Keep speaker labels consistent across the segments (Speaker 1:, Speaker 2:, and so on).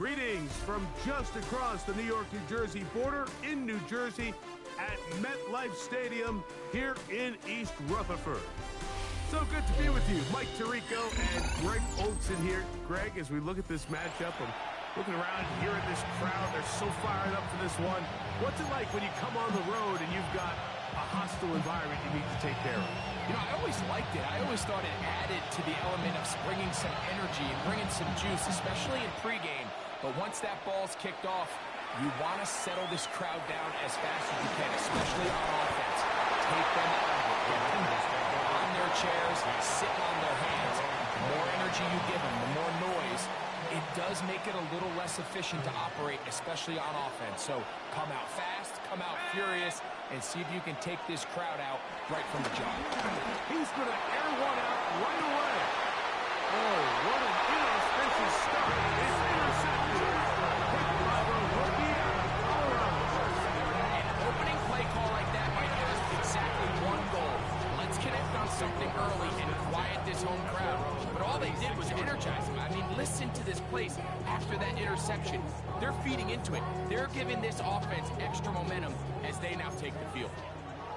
Speaker 1: Greetings from just across the New York-New Jersey border in New Jersey at MetLife Stadium here in East Rutherford. So good to be with you. Mike Tirico and Greg Olson here. Greg, as we look at this matchup, I'm looking around here at this crowd. They're so fired up for this one. What's it like when you come on the road and you've got a hostile environment you need to take care of?
Speaker 2: You know, I always liked it. I always thought it added to the element of bringing some energy and bringing some juice, especially in pregame. But once that ball's kicked off, you want to settle this crowd down as fast as you can, especially on offense. Take them out of it. Get them on their chairs, sitting on their hands. The more energy you give them, the more noise. It does make it a little less efficient to operate, especially on offense. So come out fast, come out furious, and see if you can take this crowd out right from the jump.
Speaker 1: He's going to air one out right away. Oh, what an inauspicious start. It's intercepted. Picked by the rookie out of Colorado.
Speaker 2: An opening play call like that might have exactly one goal. Let's connect on something early and quiet this home crowd. But all they did was energize them. I mean, listen to this place after that interception. They're feeding into it. They're giving this offense extra momentum as they now take the field.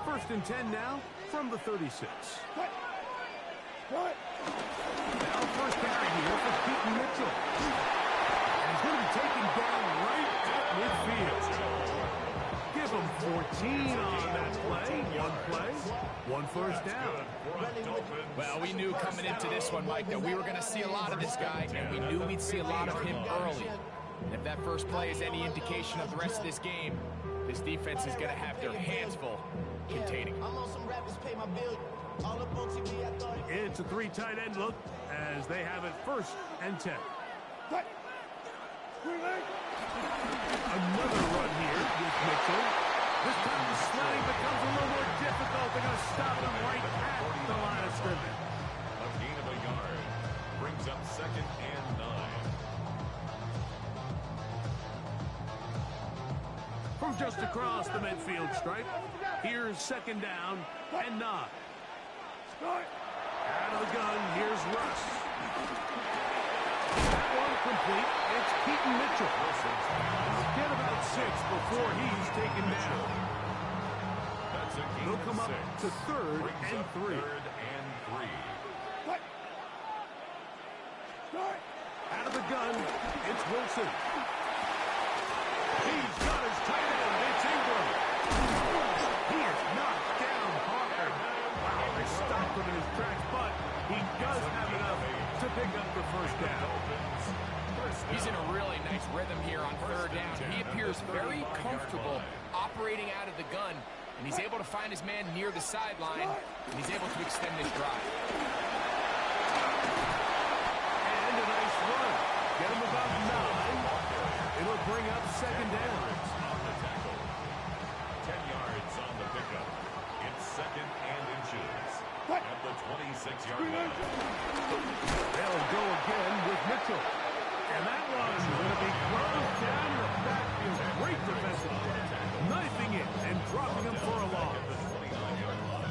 Speaker 1: 1st and 10 now from the 36.
Speaker 3: What?
Speaker 1: Now first down here for Keaton Mitchell. And he's going to be taken down right at midfield. Give him 14 on that play. One first down.
Speaker 2: Well, we knew coming into this one, Mike, that we were going to see a lot of this guy, and we knew we'd see a lot of him early. If that first play is any indication of the rest of this game, this defense is going to have their hands full containing him.
Speaker 1: It's a 3 tight end look as they have it 1st and 10. Another run here with Mitchell. This time the sliding becomes a little more difficult. They're going to stop him right at the line of scrimmage.
Speaker 4: A gain of a yard brings up 2nd and 9.
Speaker 1: From just across the midfield stripe, here's 2nd down and 9. Out of the gun, here's Russ. That one complete. It's Keaton Mitchell. Get about 6 before he's taken down.
Speaker 4: That's a gain
Speaker 1: They'll come
Speaker 4: of
Speaker 1: up
Speaker 4: 6.
Speaker 1: to 3rd
Speaker 4: Brings
Speaker 1: and
Speaker 4: up
Speaker 1: 3.
Speaker 4: 3rd and 3.
Speaker 1: Out of the gun, it's Wilson. He's got his tight end. It's Ingram. He is knocked down hard. Wow, they stopped him in his tracks, but he does have enough to pick up the 1st down.
Speaker 2: He's in a really nice rhythm here on 3rd down. He appears very comfortable operating out of the gun, and he's able to find his man near the sideline, and he's able to extend this drive.
Speaker 1: And a nice run. Get him about 9. It'll bring up 2nd down.
Speaker 4: On the tackle. 10 yards on the pickup. It's 2nd and inches. At the 26-yard line.
Speaker 1: They'll go again with Mitchell. And that one's going to be closed down in the backfield. Great defensive. Knifing it and dropping him for a loss.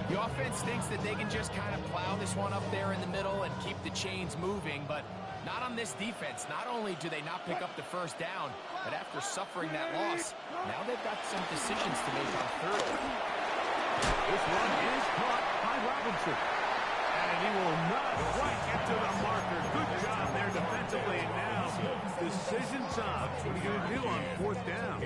Speaker 2: The offense thinks that they can just kind of plow this one up there in the middle and keep the chains moving, but not on this defense. Not only do they not pick up the 1st down, but after suffering that loss, now they've got some decisions to make on 3rd.
Speaker 1: This one is caught by Robinson. And he will not quite get to the marker. Good job there defensively. And now, decision time. What are you going to do on 4th down?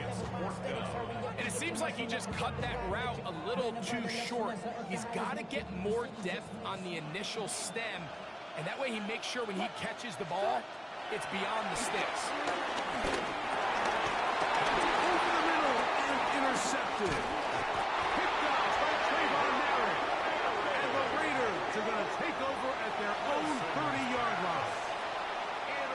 Speaker 2: And it seems like he just cut that route a little too short. He's got to get more depth on the initial stem, and that way he makes sure when he catches the ball, it's beyond the sticks.
Speaker 1: Over the middle and intercepted. Picked off by Trayvon Merritt. And the Raiders are going to take over at their own 30-yard line.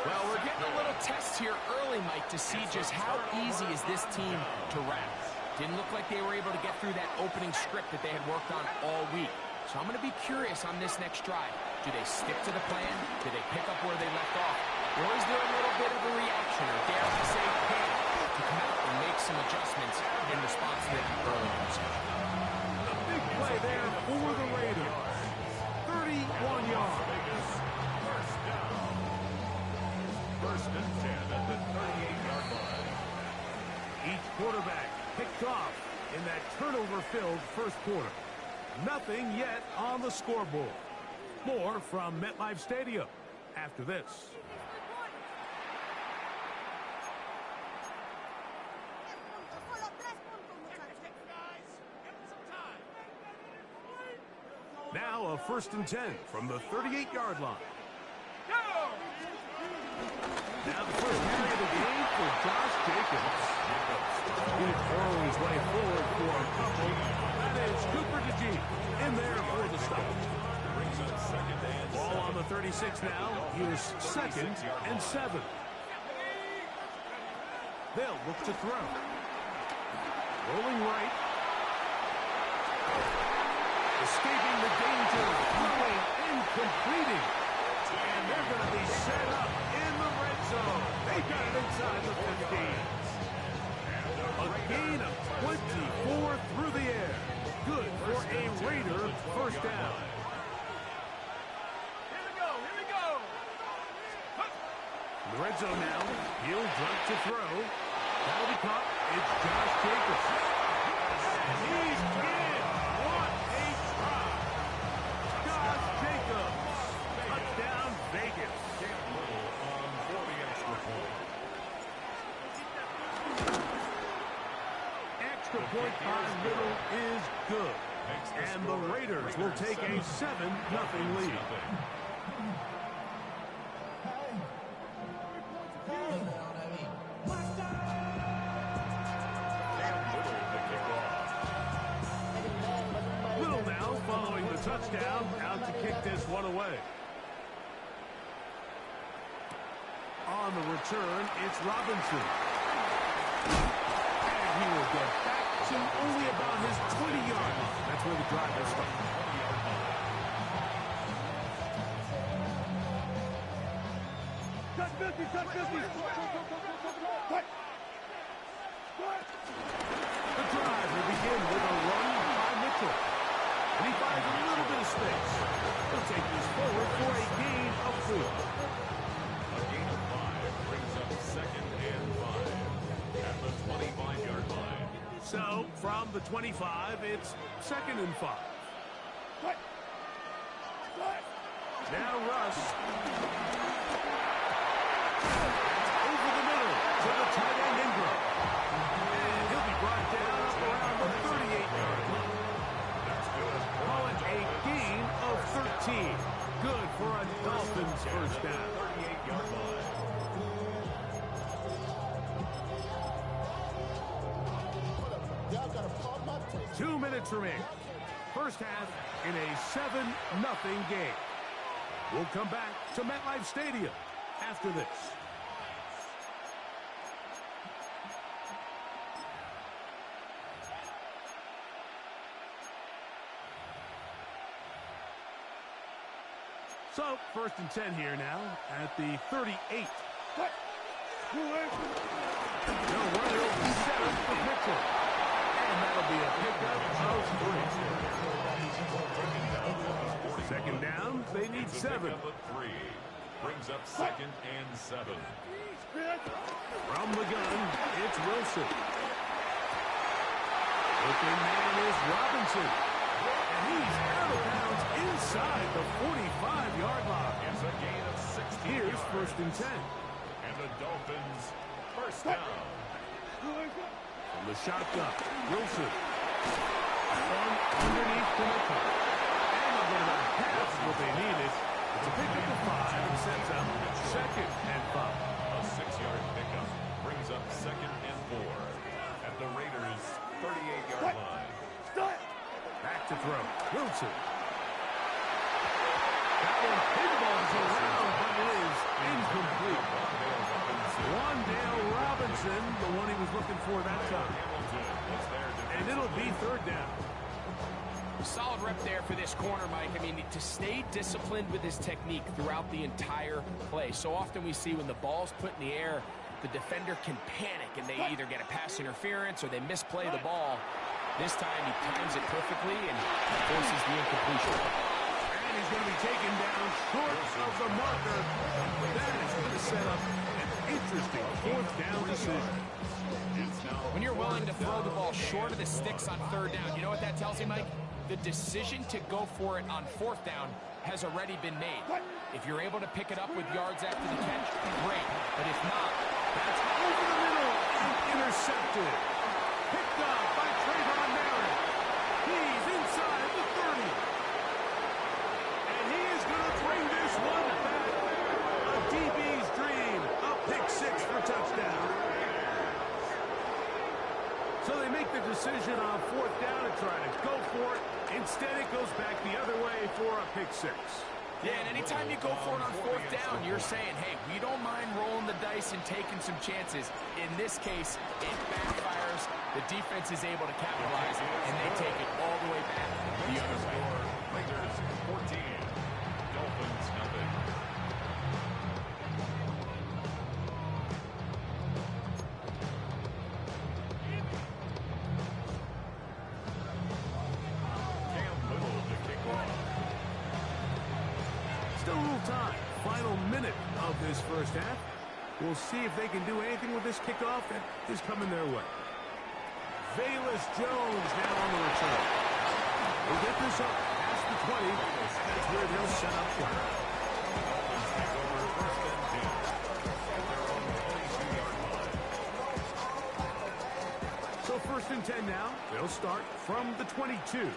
Speaker 2: Well, we're getting a little test here early, Mike, to see just how easy is this team to wrap. Didn't look like they were able to get through that opening script that they had worked on all week. So I'm going to be curious on this next drive. Do they stick to the plan? Do they pick up where they left off? Or is there a little bit of a reaction, or dare I say panic, to come out and make some adjustments in response to that early interception?
Speaker 1: A big play there for the Raiders. 31 yards.
Speaker 4: First and 10 at the 38.
Speaker 1: quarterback picked off in that turnover-filled first quarter. Nothing yet on the scoreboard. More from MetLife Stadium after this. Now a 1st and 10 from the 38-yard line. Now the first carry of the game for Josh Jacobs. He's throwing his way forward for a couple. That is Cooper DeJean in there for the stop. Ball on the 36 now. Here's 2nd and 7. They'll look to throw. Rolling right. Escaping the danger, throwing and completing. And they're going to be set up in the red zone. They got it inside the 15. A gain of 24 through the air. Good for a Raider first down.
Speaker 2: Here we go.
Speaker 1: In the red zone now. He'll drop to throw. That'll be caught. It's Josh Jacobs. He's in. What a try. Josh Jacobs. Touchdown Vegas.
Speaker 4: For the extra point.
Speaker 1: Extra point by Little is good. And the Raiders will take a 7-0 lead. Little now following the touchdown, out to kick this one away. On the return, it's Robinson. And he will get back to only about his 20-yard line. That's where the drive will start. The drive will begin with a run by Mitchell. And he finds a little bit of space. He'll take this forward for a gain of 4.
Speaker 4: A gain of 5 brings up 2nd and 5 at the 25-yard line.
Speaker 1: So, from the 25, it's 2nd and 5. Now Russ. Over the middle to the tight end Ingram. And he'll be brought down up around the 38-yard line.
Speaker 4: That's good.
Speaker 1: Call it a gain of 13. Good for a Dolphins first down.
Speaker 4: 38-yard line.
Speaker 1: 2 minutes remaining. First half in a 7-0 game. We'll come back to MetLife Stadium after this. So, 1st and 10 here now at the 38. No running over 7 for Mitchell. And that'll be a pickup of 3. 2nd down, they need 7.
Speaker 4: Pick up at 3. Brings up 2nd and 7.
Speaker 1: From the gun, it's Wilson. Open man is Robinson. And he's out of bounds inside the 45-yard line.
Speaker 4: It's a gain of 16
Speaker 1: Here's
Speaker 4: yards.
Speaker 1: 1st and 10.
Speaker 4: And the Dolphins first down.
Speaker 1: From the shotgun, Wilson. One underneath to Mitchell. And they'll get about half what they needed. It's a pickup of 5 and sets up 2nd and 5.
Speaker 4: A 6-yard pickup brings up 2nd and 4 at the Raiders' 38-yard line.
Speaker 1: Back to throw. Wilson. That one pinballs around, but it is incomplete. Wan'Dale Robinson, the one he was looking for that time. And it'll be 3rd down.
Speaker 2: Solid rep there for this corner, Mike. I mean, to stay disciplined with his technique throughout the entire play. So often we see when the ball's put in the air, the defender can panic and they either get a pass interference or they misplay the ball. This time he times it perfectly and forces the incompletion.
Speaker 1: And he's going to be taken down short of the marker. That is going to set up an interesting 4th down decision.
Speaker 2: When you're willing to throw the ball short of the sticks on third down, you know what that tells you, Mike? The decision to go for it on fourth down has already been made. If you're able to pick it up with yards after the catch, great. But if not,
Speaker 1: that's over the middle and intercepted. Picked up by Trayvon Merritt. He's inside the 30. And he is going to bring this one back. A DB's dream. A pick six for touchdown. So they make the decision on fourth down to try to go for it. Instead, it goes back the other way for a pick six.
Speaker 2: Yeah, and anytime you go for it on fourth down, you're saying, hey, we don't mind rolling the dice and taking some chances. In this case, it backfires. The defense is able to capitalize, and they take it all the way back the other way.
Speaker 4: Raiders 14, Dolphins nothing. Cam Little to kick off.
Speaker 1: Still a little time. Final minute of this first half. We'll see if they can do anything with this kickoff that is coming their way. Velus Jones now on the return. We'll get this up past the 20. That's where they'll set up shop.
Speaker 4: Take over first and 10 at their own 22-yard line.
Speaker 1: So first and 10 now. They'll start from the 22.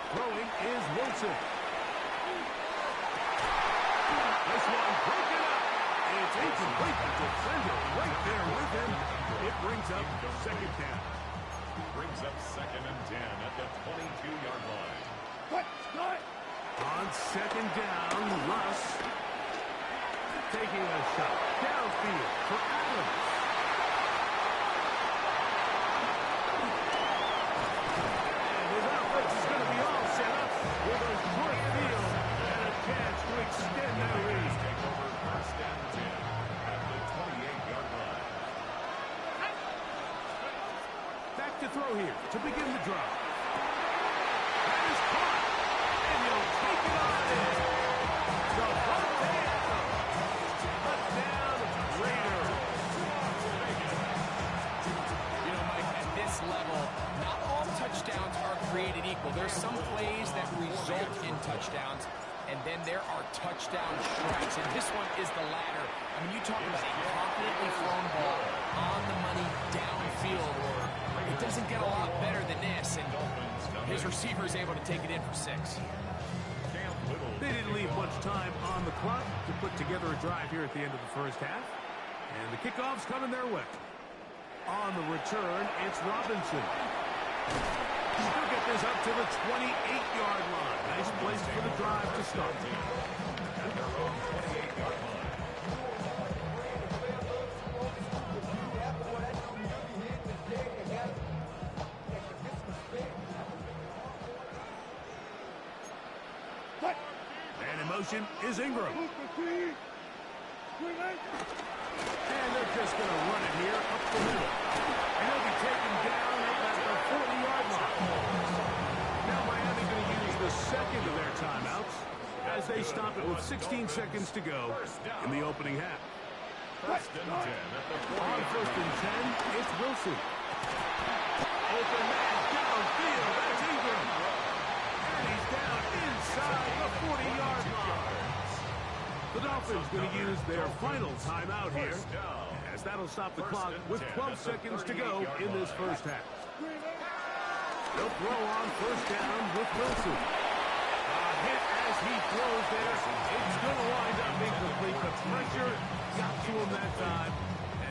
Speaker 1: Throwing is Wilson. This one broken up. It's incomplete. The defender right there with him. It brings up second down.
Speaker 4: Brings up second and 10 at the 22-yard line.
Speaker 1: On second down, Russ taking a shot downfield for Adams. And his offense is going to be all set up with a short field and a chance to extend that lead.
Speaker 4: Take over first and 10 at the 28-yard line.
Speaker 1: Back to throw here to begin the drive. That is caught. And he'll take it on in. Davante Adams. Touchdown, Raiders.
Speaker 2: You know, Mike, at this level, not all touchdowns are created equal. There's some plays that result in touchdowns, and then there are touchdown strikes. And this one is the latter. I mean, you talk about a confidently thrown ball on the money downfield. It doesn't get a lot better than this, and his receiver is able to take it in for 6.
Speaker 1: They didn't leave much time on the clock to put together a drive here at the end of the first half. And the kickoff's coming their way. On the return, it's Robinson. He'll get this up to the 28-yard line. Nice place for the drive to start.
Speaker 4: At their own 28-yard line.
Speaker 1: And in motion is Ingram. And they're just going to run it here up the middle. And he'll be taken down at the 40-yard line. Now Miami going to use the second of their timeouts as they stop it with 16 seconds to go in the opening half.
Speaker 4: First and 10 at the 40.
Speaker 1: On first and 10, it's Wilson. Open man downfield. That's Ingram. And he's down inside the 40-yard line. The Dolphins going to use their final timeout here, as that'll stop the clock with 12 seconds to go in this first half. They'll throw on first down with Wilson. A hit as he throws there. It's going to wind up incomplete. The pressure got to him that time,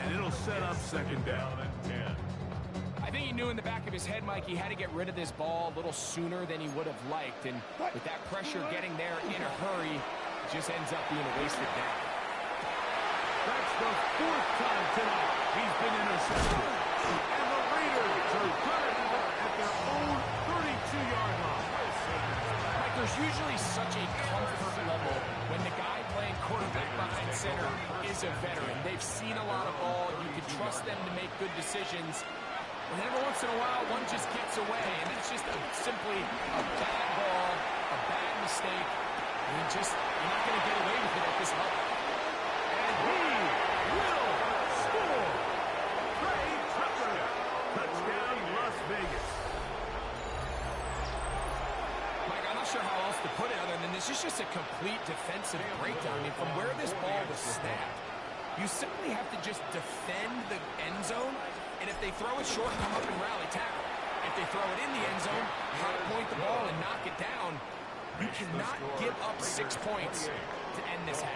Speaker 1: and it'll set up second down.
Speaker 2: I think he knew in the back of his head, Mike, he had to get rid of this ball a little sooner than he would have liked. And with that pressure getting there in a hurry, it just ends up being a wasted down.
Speaker 1: That's the fourth time tonight he's been intercepted. And the Raiders are running at their own 32-yard line.
Speaker 2: Mike, there's usually such a comfort level when the guy playing quarterback behind center is a veteran. They've seen a lot of ball. You can trust them to make good decisions. And every once in a while, one just gets away, and it's just simply a bad ball, a bad mistake. And you're not going to get away with it at this level.
Speaker 1: And he will
Speaker 2: to put it other than this is just a complete defensive breakdown. I mean, from where this ball was snapped, you simply have to just defend the end zone, and if they throw it short, come up and rally tackle. If they throw it in the end zone, high point the ball and knock it down. You cannot give up 6 points to end this half.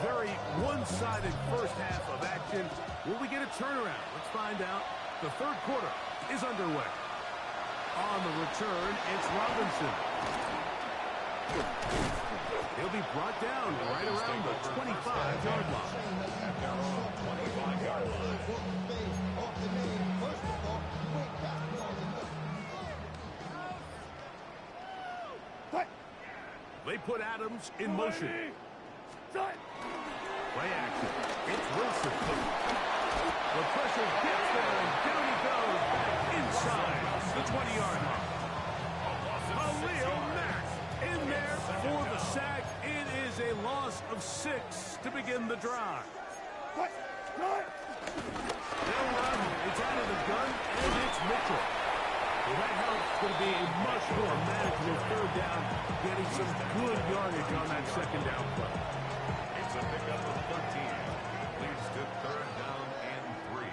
Speaker 1: Very one-sided first half of action. Will we get a turnaround? Let's find out. The third quarter is underway. On the return, it's Robinson. He'll be brought down right around the 25-yard line. They put Adams in motion. Play action. It's Wilson. The pressure gets there, and down he goes back inside the 20-yard line. Khalil Mack in there for the sack. It is a loss of 6 to begin the drive. They'll run. It's out of the gun, and it's Mitchell. Well, that helps to be a much more manageable third down, getting some good yardage on that second down play.
Speaker 4: It's a pickup of 13. Leads to third down and 3.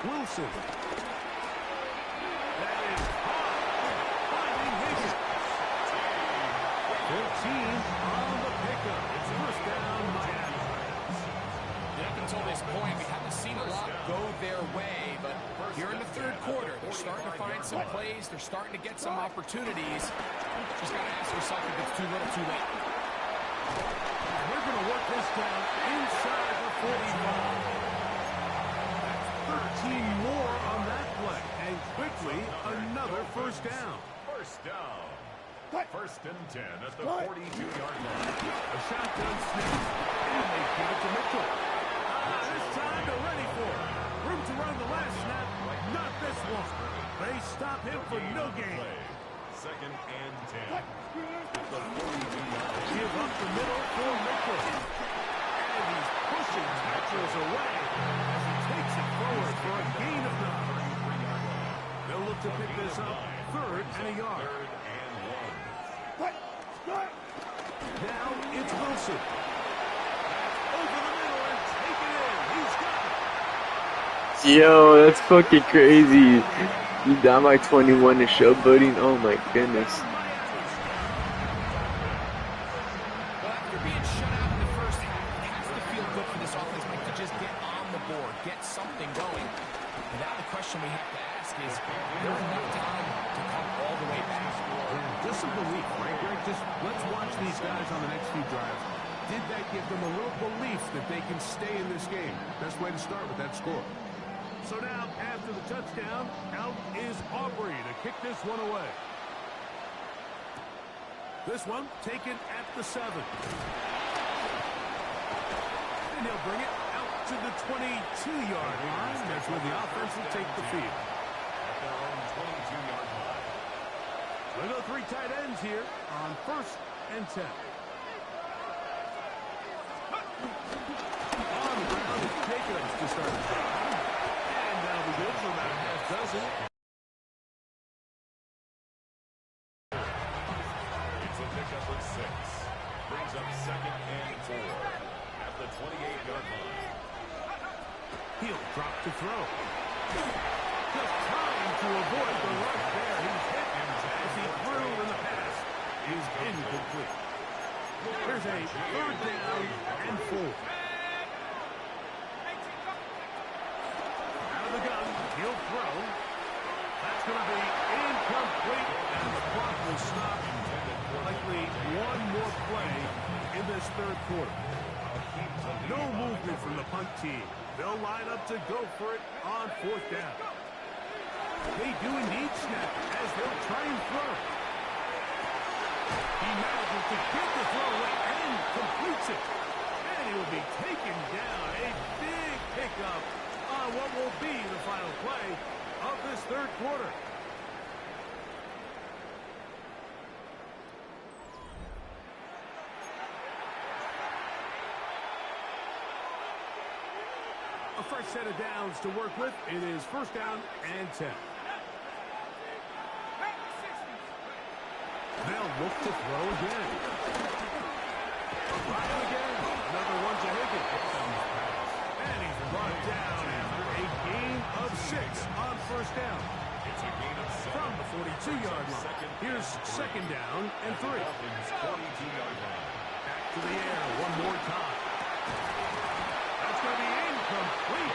Speaker 1: Wilson. That is finding Higgins. 15 on the pickup. It's first down, Miami.
Speaker 2: Up until this point, we haven't seen a lot go their way, but here in the third quarter, they're starting to find some plays. They're starting to get some opportunities. Just got to ask yourself if it's too little, too late.
Speaker 1: We're going to work this down inside the 45. 13 more on that play, and quickly another first down.
Speaker 4: First down. First and 10 at the 42-yard line.
Speaker 1: A shotgun snap, and they give it to Mitchell. This time they're ready for it. Room to run the last snap, not this one. They stop him for no gain.
Speaker 4: Second and 10. At the 42-yard line.
Speaker 1: Give up the middle for Mitchell. And he's pushing tackles away as he takes it forward for a gain of 9. They'll look to pick this up. Third and a yard.
Speaker 4: Third and 1.
Speaker 1: Now it's Wilson. Over the middle and take it in. He's got it.
Speaker 3: Yo, that's fucking crazy. You down by 21 to show buddy. Oh my goodness.
Speaker 2: Well, after being shut out in the first half, it has to feel good for this offense, Mike, to just get on the board, get something going. And now the question we have to ask is, there enough time to come all the way back?
Speaker 1: Just some belief, right, Greg? Just let's watch these guys on the next few drives. Did that give them a little belief that they can stay in this game? Best way to start with that score. So now, after the touchdown, out is Aubrey to kick this one away. This one taken at the 7. And he'll bring it out to the 22-yard line. That's where the offense will take the field.
Speaker 4: At their own 22-yard line.
Speaker 1: We'll go 3 tight ends here on first and 10. On the ground, it's Jacobs to start the drive. And that'll be good for about a half dozen.
Speaker 4: It's a pickup of 6. Brings up second and 4 at the 28-yard line.
Speaker 1: He'll drop to throw. Just trying to avoid the rush there. He's hit as he threw in the pass. Is incomplete. Here's a third down and 4. Out of the gun, he'll throw. That's going to be incomplete, and the clock will stop. Likely one more play in this third quarter. No movement from the punt team. They'll line up to go for it on fourth down. They do indeed snap as they'll try and throw. He manages to get the throw away and completes it. And he will be taken down. A big pickup on what will be the final play of this third quarter. A fresh set of downs to work with. It is first down and 10. They'll look to throw again. Ryan again. Another one to Higgins. And he's brought down after a gain of 6 on first down.
Speaker 4: It's a gain of 7
Speaker 1: From the 42-yard line. Here's second down and 3.
Speaker 4: 42-yard line.
Speaker 1: Back to the air one more time. That's going to be incomplete.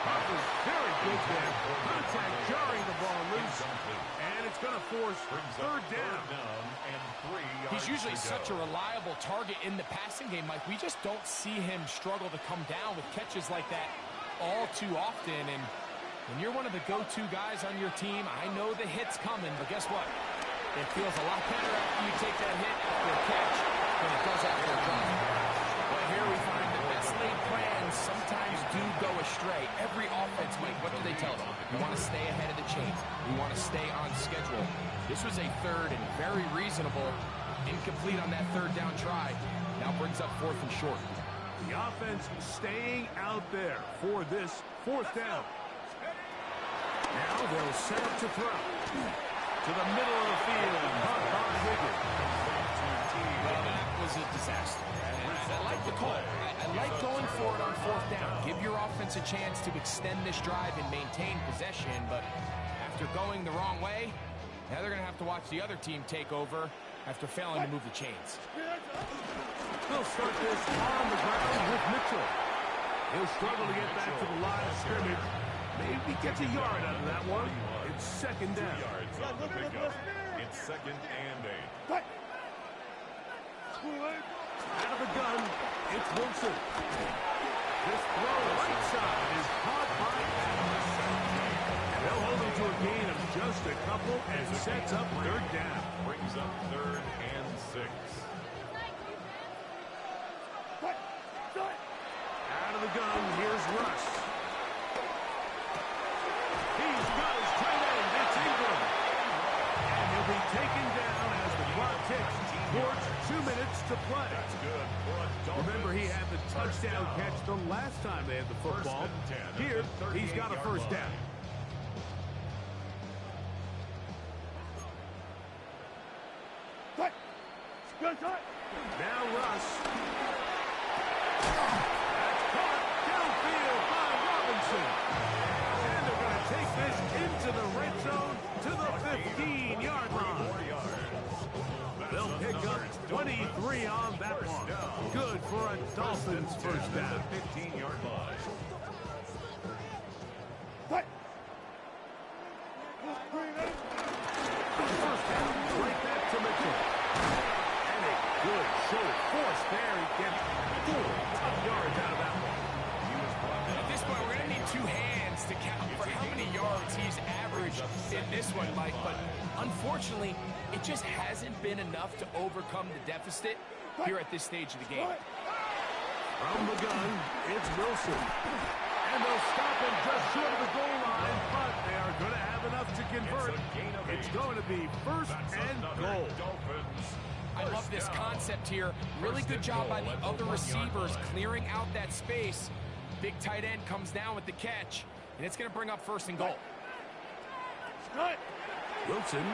Speaker 1: That was very good there. Contact jarring the ball loose. And it's going to force third down.
Speaker 2: He's usually such a reliable target in the passing game, Mike. We just don't see him struggle to come down with catches like that all too often. And when you're one of the go-to guys on your team, I know the hit's coming, but guess what? It feels a lot better after you take that hit after a catch than it does after a drop. But here we find the best laid plans sometimes do go astray. Every offense, Mike, what do they tell them? We want to stay ahead of the chains. We want to stay on schedule. This was a third and very reasonable, incomplete on that third down try. Now brings up 4th and short.
Speaker 1: The offense staying out there for this fourth down. Now they'll set up to throw. To the middle of the field. Caught by Higgins.
Speaker 2: Well, that was a disaster. I like the call. I like going for it on 4th down. Give your offense a chance to extend this drive and maintain possession, but after going the wrong way, now they're going to have to watch the other team take over after failing to move the chains.
Speaker 1: They'll start this on the ground with Mitchell. He'll struggle to get back to the line of scrimmage. Maybe gets a yard out of that one. It's second down.
Speaker 4: 2 yards on the pickup. It's second and 8.
Speaker 1: Out of the gun, it's Wilson. This throw right side is caught by Adams. They'll hold him to a gain of just a couple and sets up third down.
Speaker 4: Brings up 3rd and 6.
Speaker 1: Out of the gun, here's Russ. He's got his tight end. It's Ingram. And he'll be taken down as the clock ticks towards 2 minutes to play.
Speaker 4: That's good for a Dolphins.
Speaker 1: Remember, he had the touchdown catch the last time they had the football. Here, he's got a first down. Now Russ. That's caught downfield by Robinson. And they're going to take this into the red zone to the 15-yard line. They'll pick up 23 on that one. Good for a Dolphins first down.
Speaker 4: 15-yard line.
Speaker 1: First down, right back to Mitchell. And a good show force there. He gets 4 yards out of that one.
Speaker 2: At this point, we're going to need 2 hands to count for how many yards he's averaged in this one, Mike. But unfortunately, it just hasn't been enough to overcome the deficit here at this stage of the game.
Speaker 1: From the gun, it's Wilson. And they'll stop him just short of the goal line, but they are going to have enough to convert. It's going to be first and goal.
Speaker 2: I love this concept here. Really good job by the other receivers clearing out that space. Big tight end comes down with the catch, and it's going to bring up first and goal.
Speaker 1: Wilson.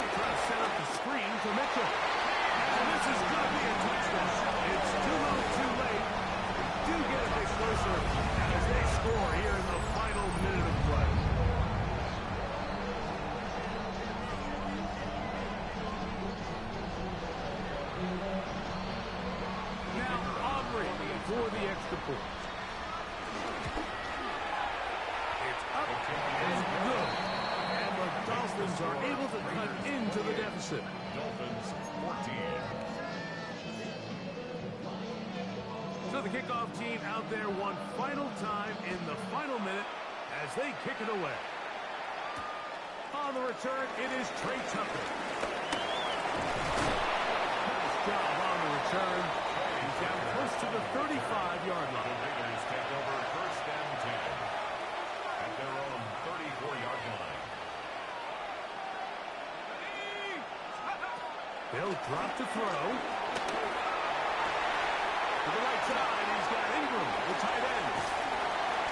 Speaker 1: Trying to set up the screen for Mitchell. And this is going to be a touchdown. It's too little, too late. Do get a bit closer as they score here in the final minute of play. Now Aubrey for the extra point. It's up and good. And the Dolphins are able to cut into the deficit.
Speaker 4: Dolphins 14.
Speaker 1: So the kickoff team out there one final time in the final minute as they kick it away. On the return, it is Trey Tucker. Nice job on the return. He's down close to the 35-yard line.
Speaker 4: The Raiders take over first and 10 at their own 34-yard line.
Speaker 1: They'll drop to throw. To the right side, he's got Ingram, the tight end.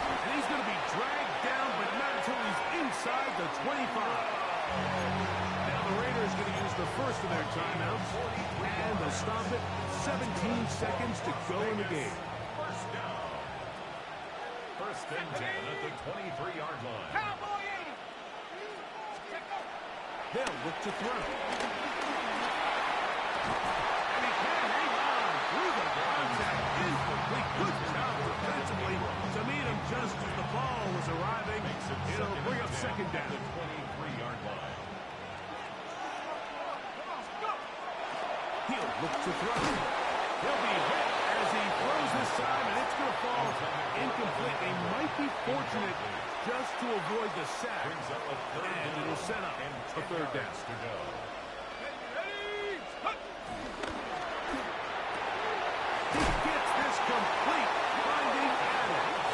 Speaker 1: And he's going to be dragged down, but not until he's inside the 25. Now the Raiders going to use the first of their timeouts, and they'll stop it. 17 seconds to go in the game.
Speaker 4: First down. First and 10 at the 23-yard line.
Speaker 1: They'll look to throw. And he can hang on through the contact. Incomplete. Good job defensively to meet him just as the ball was arriving. It'll bring up second down.
Speaker 4: The 23-yard line.
Speaker 1: He'll look to throw. He'll be hit as he throws this time, and it's going to fall incomplete. They might be fortunate just to avoid the sack,
Speaker 4: Brings up a third
Speaker 1: and
Speaker 4: down.
Speaker 1: it'll set up
Speaker 4: And
Speaker 1: a
Speaker 4: 10
Speaker 1: third down.
Speaker 4: yards to go.
Speaker 1: He gets this complete, finding Adams.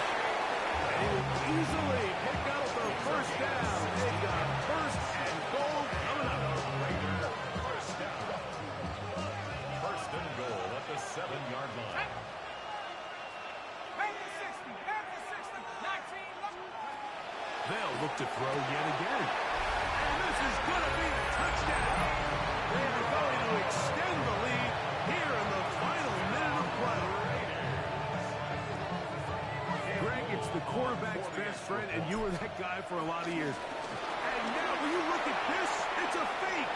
Speaker 1: And he will easily pick up the first down. They got first and goal coming up.
Speaker 4: First down. First and goal at the 7-yard line.
Speaker 1: They'll look to throw yet again. And this is going to be a touchdown. They are going to extend the lead here in the final minute of play. Greg, it's the quarterback's best friend, and you were that guy for a lot of years. And now, will you look at this? It's a fake.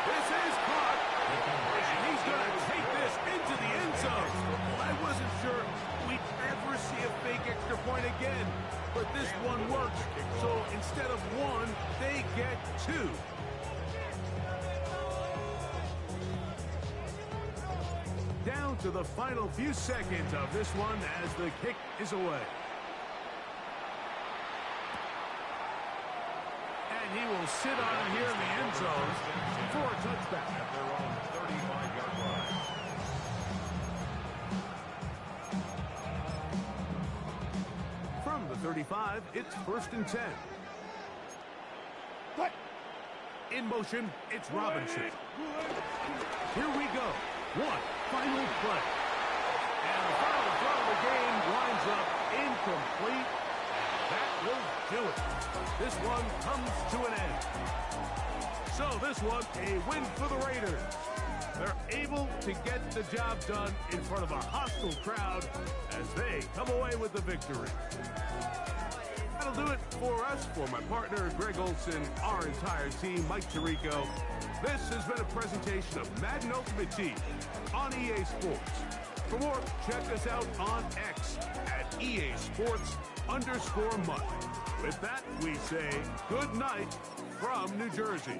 Speaker 1: This is caught. And he's going to take this into the end zone. I wasn't sure we'd ever see a fake extra point again. But this one works. So instead of one, they get two. Down to the final few seconds of this one as the kick is away. And he will sit on it here in the end zone for a touchback.
Speaker 4: At their own 35-yard line.
Speaker 1: From the 35, it's first and 10. In motion, it's Robinson. Here we go. One final play. And the final throw of the game winds up incomplete. That will do it. This one comes to an end. So this one, a win for the Raiders. They're able to get the job done in front of a hostile crowd as they come away with the victory. That'll do it for us, for my partner, Greg Olson, our entire team, Mike Tirico. This has been a presentation of Madden Ultimate Team on EA Sports. For more, check us out on X at EA Sports_Mud. With that, we say good night from New Jersey.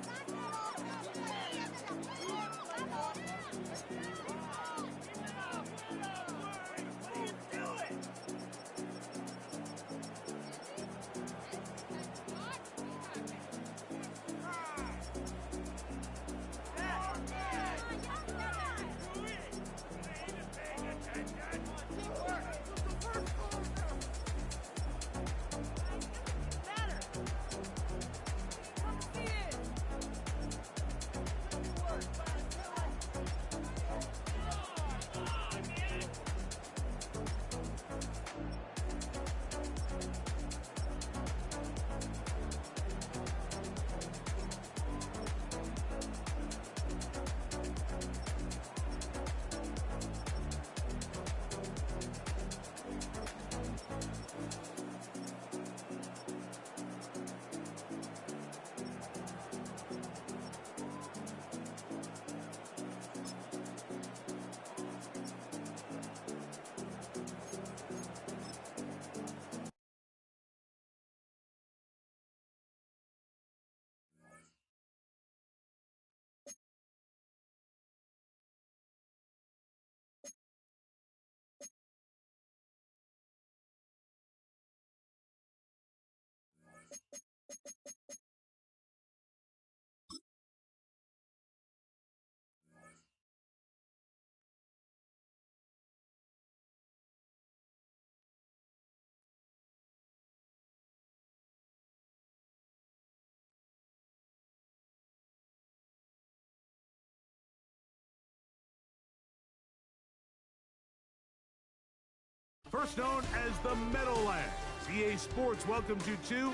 Speaker 1: first known as the Meadowlands. EA Sports welcomes you to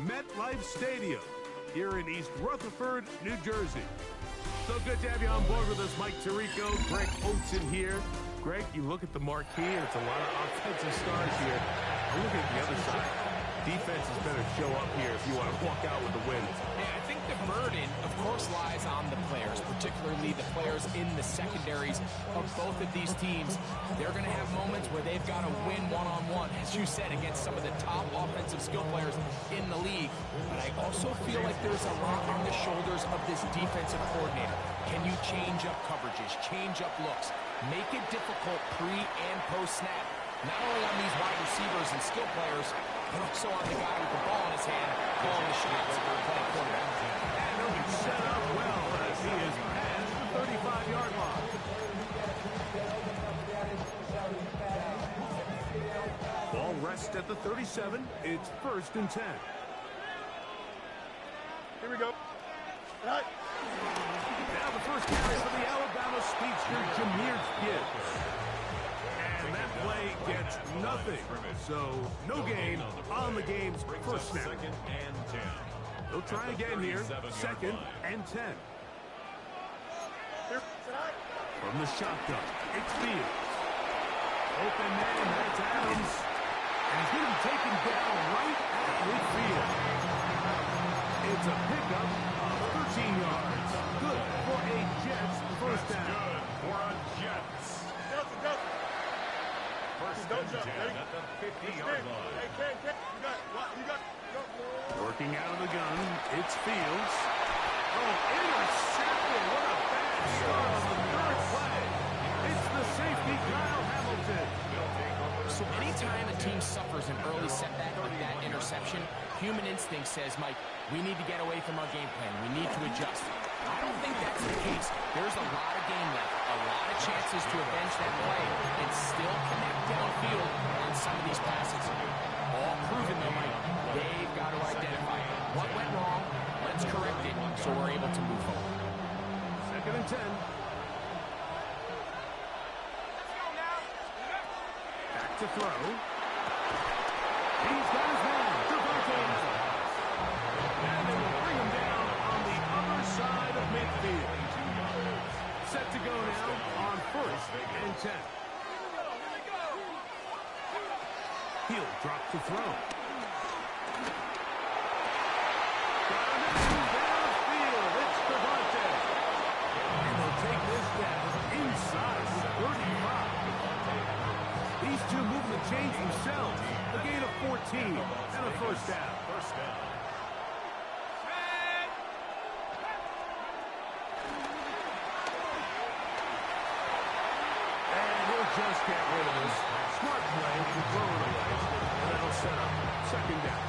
Speaker 1: MetLife Stadium here in East Rutherford, New Jersey. So good to have you on board with us, Mike Tirico, Greg Olson here. Greg, you look at the marquee, and it's a lot of offensive stars here. I'm looking at the other side. Defenses better show up here if you want to walk out with the win.
Speaker 2: Yeah, I think the burden, of course, lies on the players, particularly the players in the secondaries of both of these teams. They're going to have moments where they've got to win one-on-one, as you said, against some of the top offensive skill players in the league. But I also feel like there's a lot on the shoulders of this defensive coordinator. Can you change up coverages, change up looks, make it difficult pre- and post-snap? Not only on these wide receivers and skill players, but also on the guy with the ball in his hand, calling the shots, playing quarterback.
Speaker 1: And he'll be set up well as he is past the 35-yard line. Ball rests at the 37. It's 1st and 10.
Speaker 5: Here we go.
Speaker 1: Now the first carry for the Alabama speedster, Jahmyr Gibbs. And that play gets nothing. So no gain on the game's first snap.
Speaker 4: Second and 10.
Speaker 1: They'll try again here. 2nd and 10. From the shotgun, it's Fields. Open man, that's Adams. And he's going to be taken down right at midfield. It's a pickup of 13 yards. Good for a Jets first down.
Speaker 4: Good for a Jets. First and 10 at the 50-yard line.
Speaker 1: Working out of the gun, it's Fields. Oh, intercepted. What a bad start on the third play. It's the safety, Kyle Hamilton.
Speaker 2: So anytime a team suffers an early setback like that interception, human instinct says, Mike, we need to get away from our game plan. We need to adjust. I don't think that's the case. There's a lot of game left, a lot of chances to avenge that play and still connect downfield on some of these passes. All proven, though, Mike. They've got to identify what went wrong. Let's correct it so we're able to move forward.
Speaker 1: 2nd and 10. Back to throw. He's got his man. Devontae. And they will bring him down on the other side of midfield. Set to go now on 1st and 10. He'll drop to throw. Downfield, it's Devontae. And they'll take this down inside the 35. These two moving the chains themselves. A gain of 14 and a first down.
Speaker 4: First down.
Speaker 1: And he'll just get rid of this. Smart play to throw it away. And that'll set up 2nd down.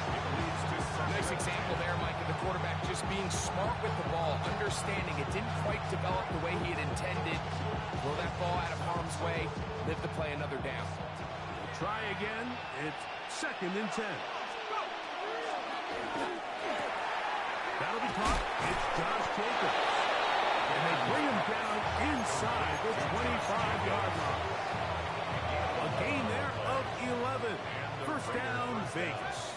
Speaker 2: Nice example there, Mike, of the quarterback just being smart with the ball, understanding it didn't quite develop the way he had intended. Throw that ball out of harm's way, live to play another down.
Speaker 1: Try again. It's 2nd and 10. That'll be caught. It's Josh Jacobs. And they bring him down inside the 25-yard line. A gain there of 11. First down, Vegas.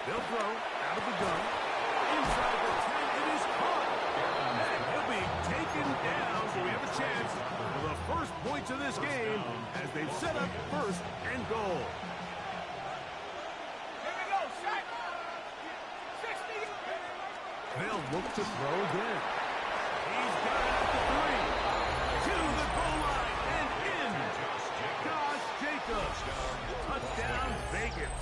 Speaker 1: They'll throw out of the gun. Inside the 10, it is caught. And he'll be taken down, so we have a chance for the first points of this game as they've set up 1st and goal. They'll look to throw again. He's got it at the 3. To the goal line and in. Josh Jacobs. Touchdown, Vegas.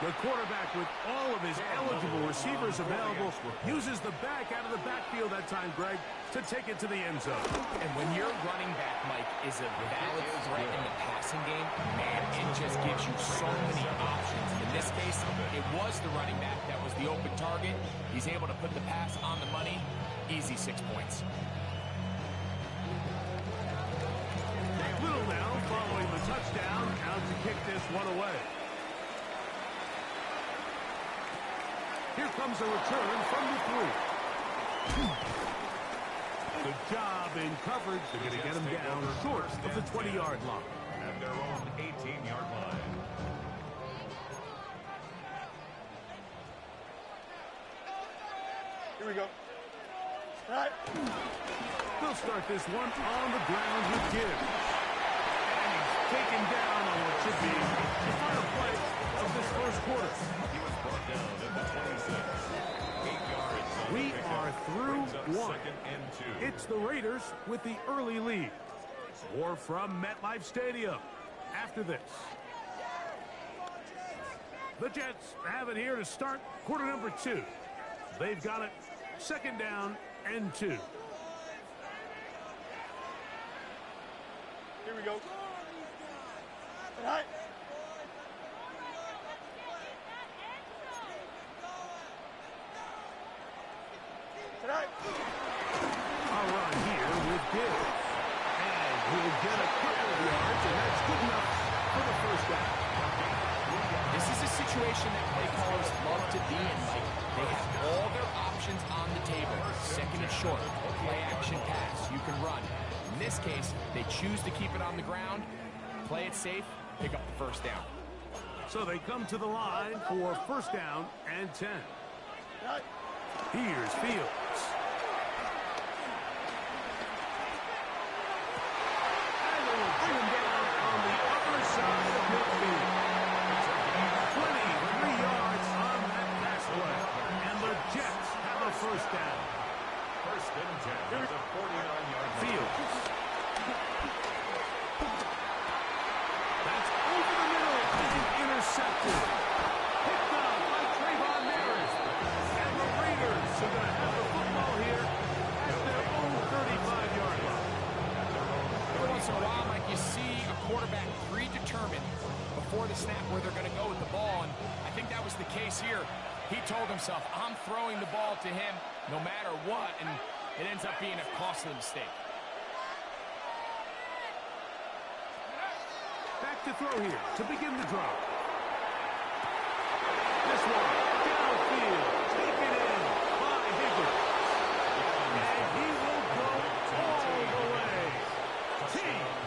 Speaker 1: The quarterback, with all of his eligible receivers available, uses the back out of the backfield that time, Greg, to take it to the end zone.
Speaker 2: And when your running back, Mike, is a valid threat in the passing game, man, it just gives you so many options. In this case, it was the running back that was the open target. He's able to put the pass on the money. Easy 6 points.
Speaker 1: Little now following the touchdown, out to kick this one away. Here comes a return from the 3. Good job in coverage. They're going to get him down short of the 20-yard line.
Speaker 4: At their own 18-yard line.
Speaker 5: Here we go. All right.
Speaker 1: They'll start this one on the ground with Gibbs. And he's taken down on what should be the final play of this first quarter.
Speaker 4: He was brought down at the 26. 8 yards.
Speaker 1: We are through one.
Speaker 4: Second and 2.
Speaker 1: It's the Raiders with the early lead. More from MetLife Stadium after this. The Jets have it here to start quarter number 2. They've got it second down and 2.
Speaker 5: Here we go. All right. All right.
Speaker 1: A run here with Gibbs. And he'll get a couple of yards, and that's good enough for the first down.
Speaker 2: This is a situation that play callers love to be in, Mike. They have all their options on the table. Second and short, play action pass, you can run. In this case, they choose to keep it on the ground, play it safe, pick up the first down.
Speaker 1: So they come to the line for first down and 10.
Speaker 5: All right.
Speaker 1: Here's Fields. And they will bring him down on the other side of midfield. 23 yards on that pass play. And the Jets have a first down.
Speaker 4: First and 10 at the 49-yard line.
Speaker 1: Fields. That's over the middle and intercepted. Picked up by Trayvon Marys. And the Raiders are going to have the football here at their own 35-yard line.
Speaker 2: Every once in a while, Mike, you see a quarterback predetermined before the snap where they're going to go with the ball, and I think that was the case here. He told himself, I'm throwing the ball to him no matter what, and it ends up being a costly mistake.
Speaker 1: Back to throw here to begin the drive. This one, downfield, taken in by Higgins. And he will go all the way. T.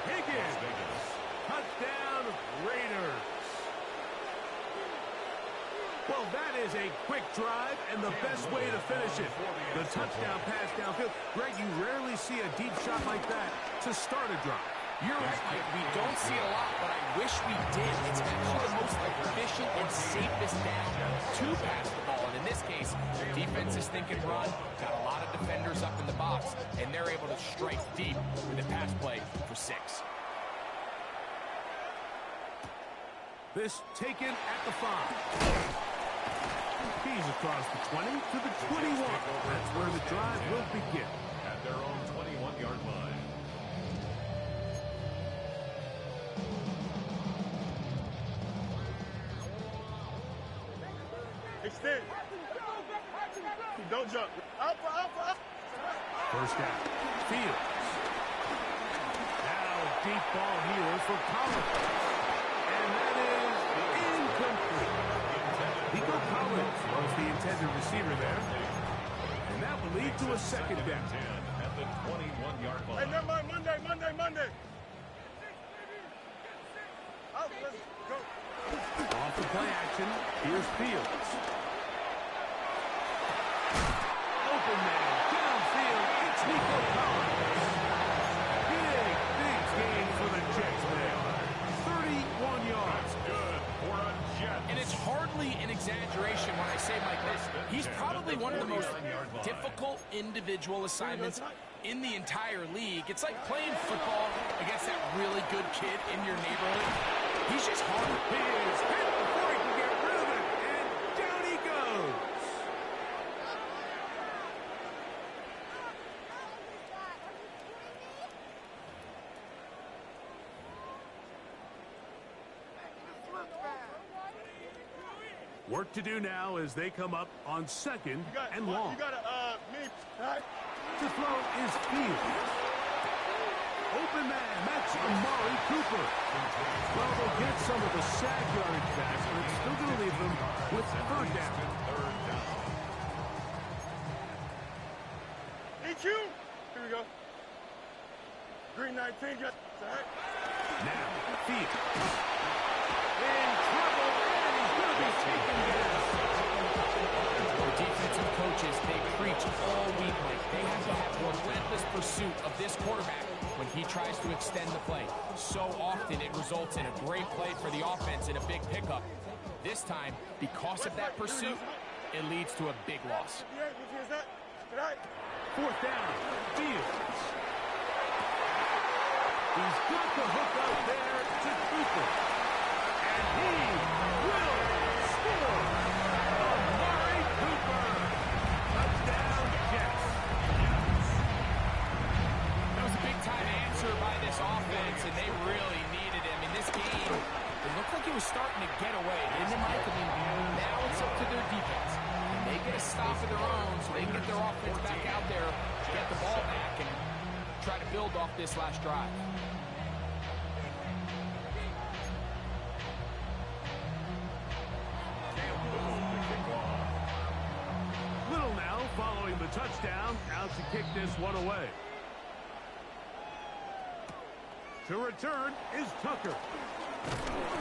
Speaker 1: Higgins. Touchdown, Raiders. Well, that is a quick drive and the best way to finish it. The touchdown pass downfield. Greg, you rarely see a deep shot like that to start a drive.
Speaker 2: You're right, Mike. We don't see it a lot, but I wish we did. It's actually the most efficient and safest down to pass the ball. And in this case, their defense is thinking run, got a lot of defenders up in the box, and they're able to strike deep with a pass play for 6.
Speaker 1: This taken at the 5. He's across the 20 to the 21. That's where the drive will begin.
Speaker 4: At their own 21-yard line.
Speaker 5: Extend. Don't jump. Up.
Speaker 1: First down. Fields. Now deep ball here for Collins. And that is incomplete. Nico Collins was the intended receiver there. And that will lead to a second down.
Speaker 4: 10 at the 21-yard line.
Speaker 5: Hey, never mind. Monday. Out, let's go.
Speaker 1: Off the play action, here's Fields. Open man, downfield, it's Nico Collins. Big game for the Jets there. 31 yards.
Speaker 4: Good for a Jet.
Speaker 2: And it's hardly an exaggeration when I say, Mike, this. He's probably one of the most difficult individual assignments in the entire league. It's like playing football against that really good kid in your neighborhood. He's just hard.
Speaker 1: He is hit before he can get rid of it, and down he goes. Work to do now as they come up on second and long.
Speaker 5: You got me. All right.
Speaker 1: To throw is Fields. Open man, that's Amari Cooper. Well, they'll get some of the sack yardage back, but it's still going to leave them with third down.
Speaker 5: EQ. Here we we go. Green 19, got right.
Speaker 1: Now, Field. In trouble, and he's going to be taken down.
Speaker 2: The defensive coaches, they preach all week like they have to have relentless pursuit of this quarterback when he tries to extend the play. So often it results in a great play for the offense and a big pickup. This time, because of that pursuit, it leads to a big loss.
Speaker 1: Fourth down, Fields. He's got the hook out there to Cooper. And he will score. Amari Cooper. Touchdown, Jets.
Speaker 2: That was a big-time answer by this offense, and they really needed him. In this game, it looked like it was starting to get away, didn't it, Mike? I mean, now it's up to their defense. And they get a stop of their own so they can get their offense back out there to get the ball back and try to build off this last drive.
Speaker 1: Little now following the touchdown, out to kick this one away. To return is Tucker.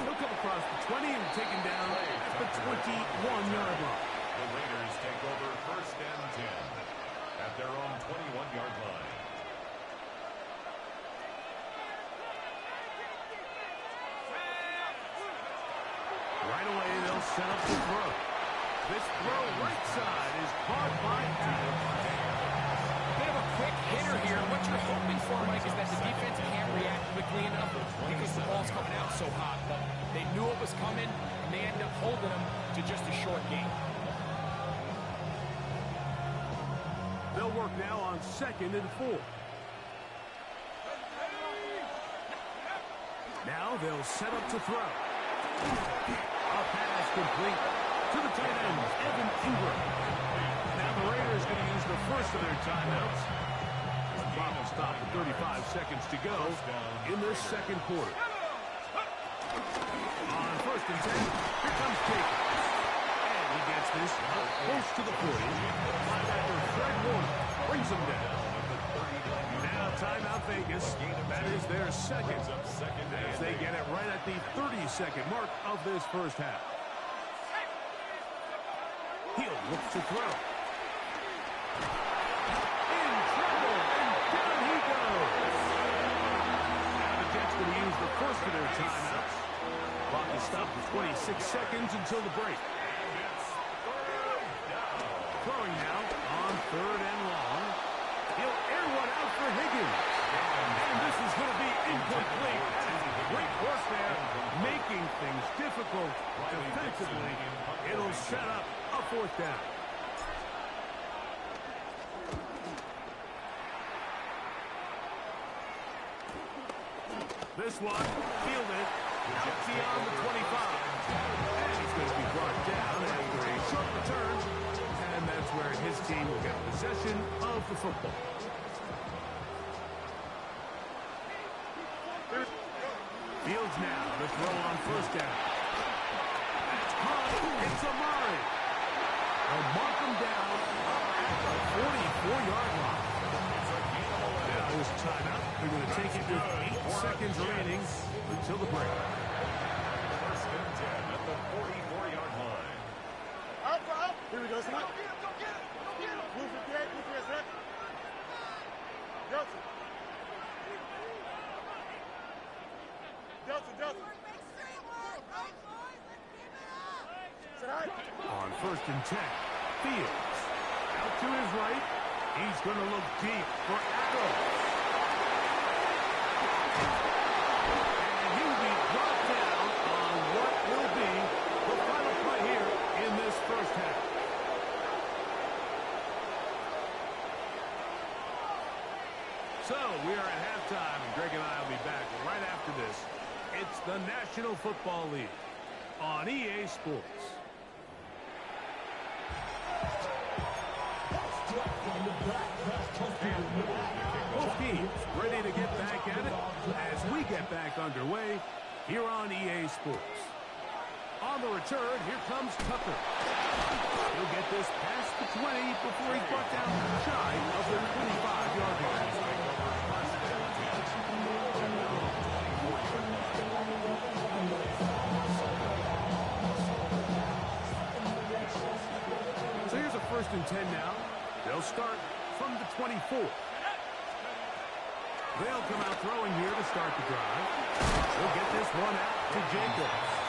Speaker 1: He'll come across the 20 and taken down at the 21-yard line.
Speaker 4: The Raiders take over first and 10 at their own 21-yard line.
Speaker 1: Right away, they'll set up the throw. This throw right side is caught by Adams.
Speaker 2: A bit of a quick hitter here. What you're hoping for, Mike, is that the defense can't react quickly enough because the ball's coming out so hot. But they knew it was coming, and they ended up holding them to just a short game.
Speaker 1: They'll work now on 2nd and 4. Now they'll set up to throw. A pass complete to the tight end, Evan Ingram. Now the Raiders going to use the first of their timeouts. The clock will stop at 35 seconds to go in this second quarter. On 1st and 10, here comes Jacobs. And he gets this up close to the 40. Linebacker Fred Warner brings him down. Now timeout Vegas. That is their second. As they get it right at the 30-second mark of this first half. Hill looks to throw. In trouble, and down he goes. Now the Jets going to use the first of their timeouts. Clock is stopped for 26 seconds until the break. Throwing now on 3rd and long. He'll air one out for Higgins. And this is going to be incomplete. That is great work there, making things difficult defensively. It'll set up a 4th down. This one, fielded, out beyond the 25. And he's going to be brought down after a short return. And that's where his team will get possession of the football. Fields now, the throw on 1st down. That's caught. It's Amari. They'll mark him down at the 44-yard line. Now this timeout. They're going to take it with 8 seconds remaining until the break.
Speaker 4: First and 10 at the 44-yard line.
Speaker 5: Out. Here we go, son. Go get him. Move it there, son. Delta.
Speaker 1: On 1st and 10, Fields out to his right. He's going to look deep for Adams. And he'll be brought down on what will be the final play here in this first half. So we are at halftime, and Greg and I will be back right after this. It's the National Football League on EA Sports. Both teams ready to get back at it as we get back underway here on EA Sports. On the return, here comes Tucker. He'll get this past the 20 before he's brought down shy of the 25-yard line. So here's a 1st and 10 now. They'll start from the 24. They'll come out throwing here to start the drive. They'll get this one out to Jacobs.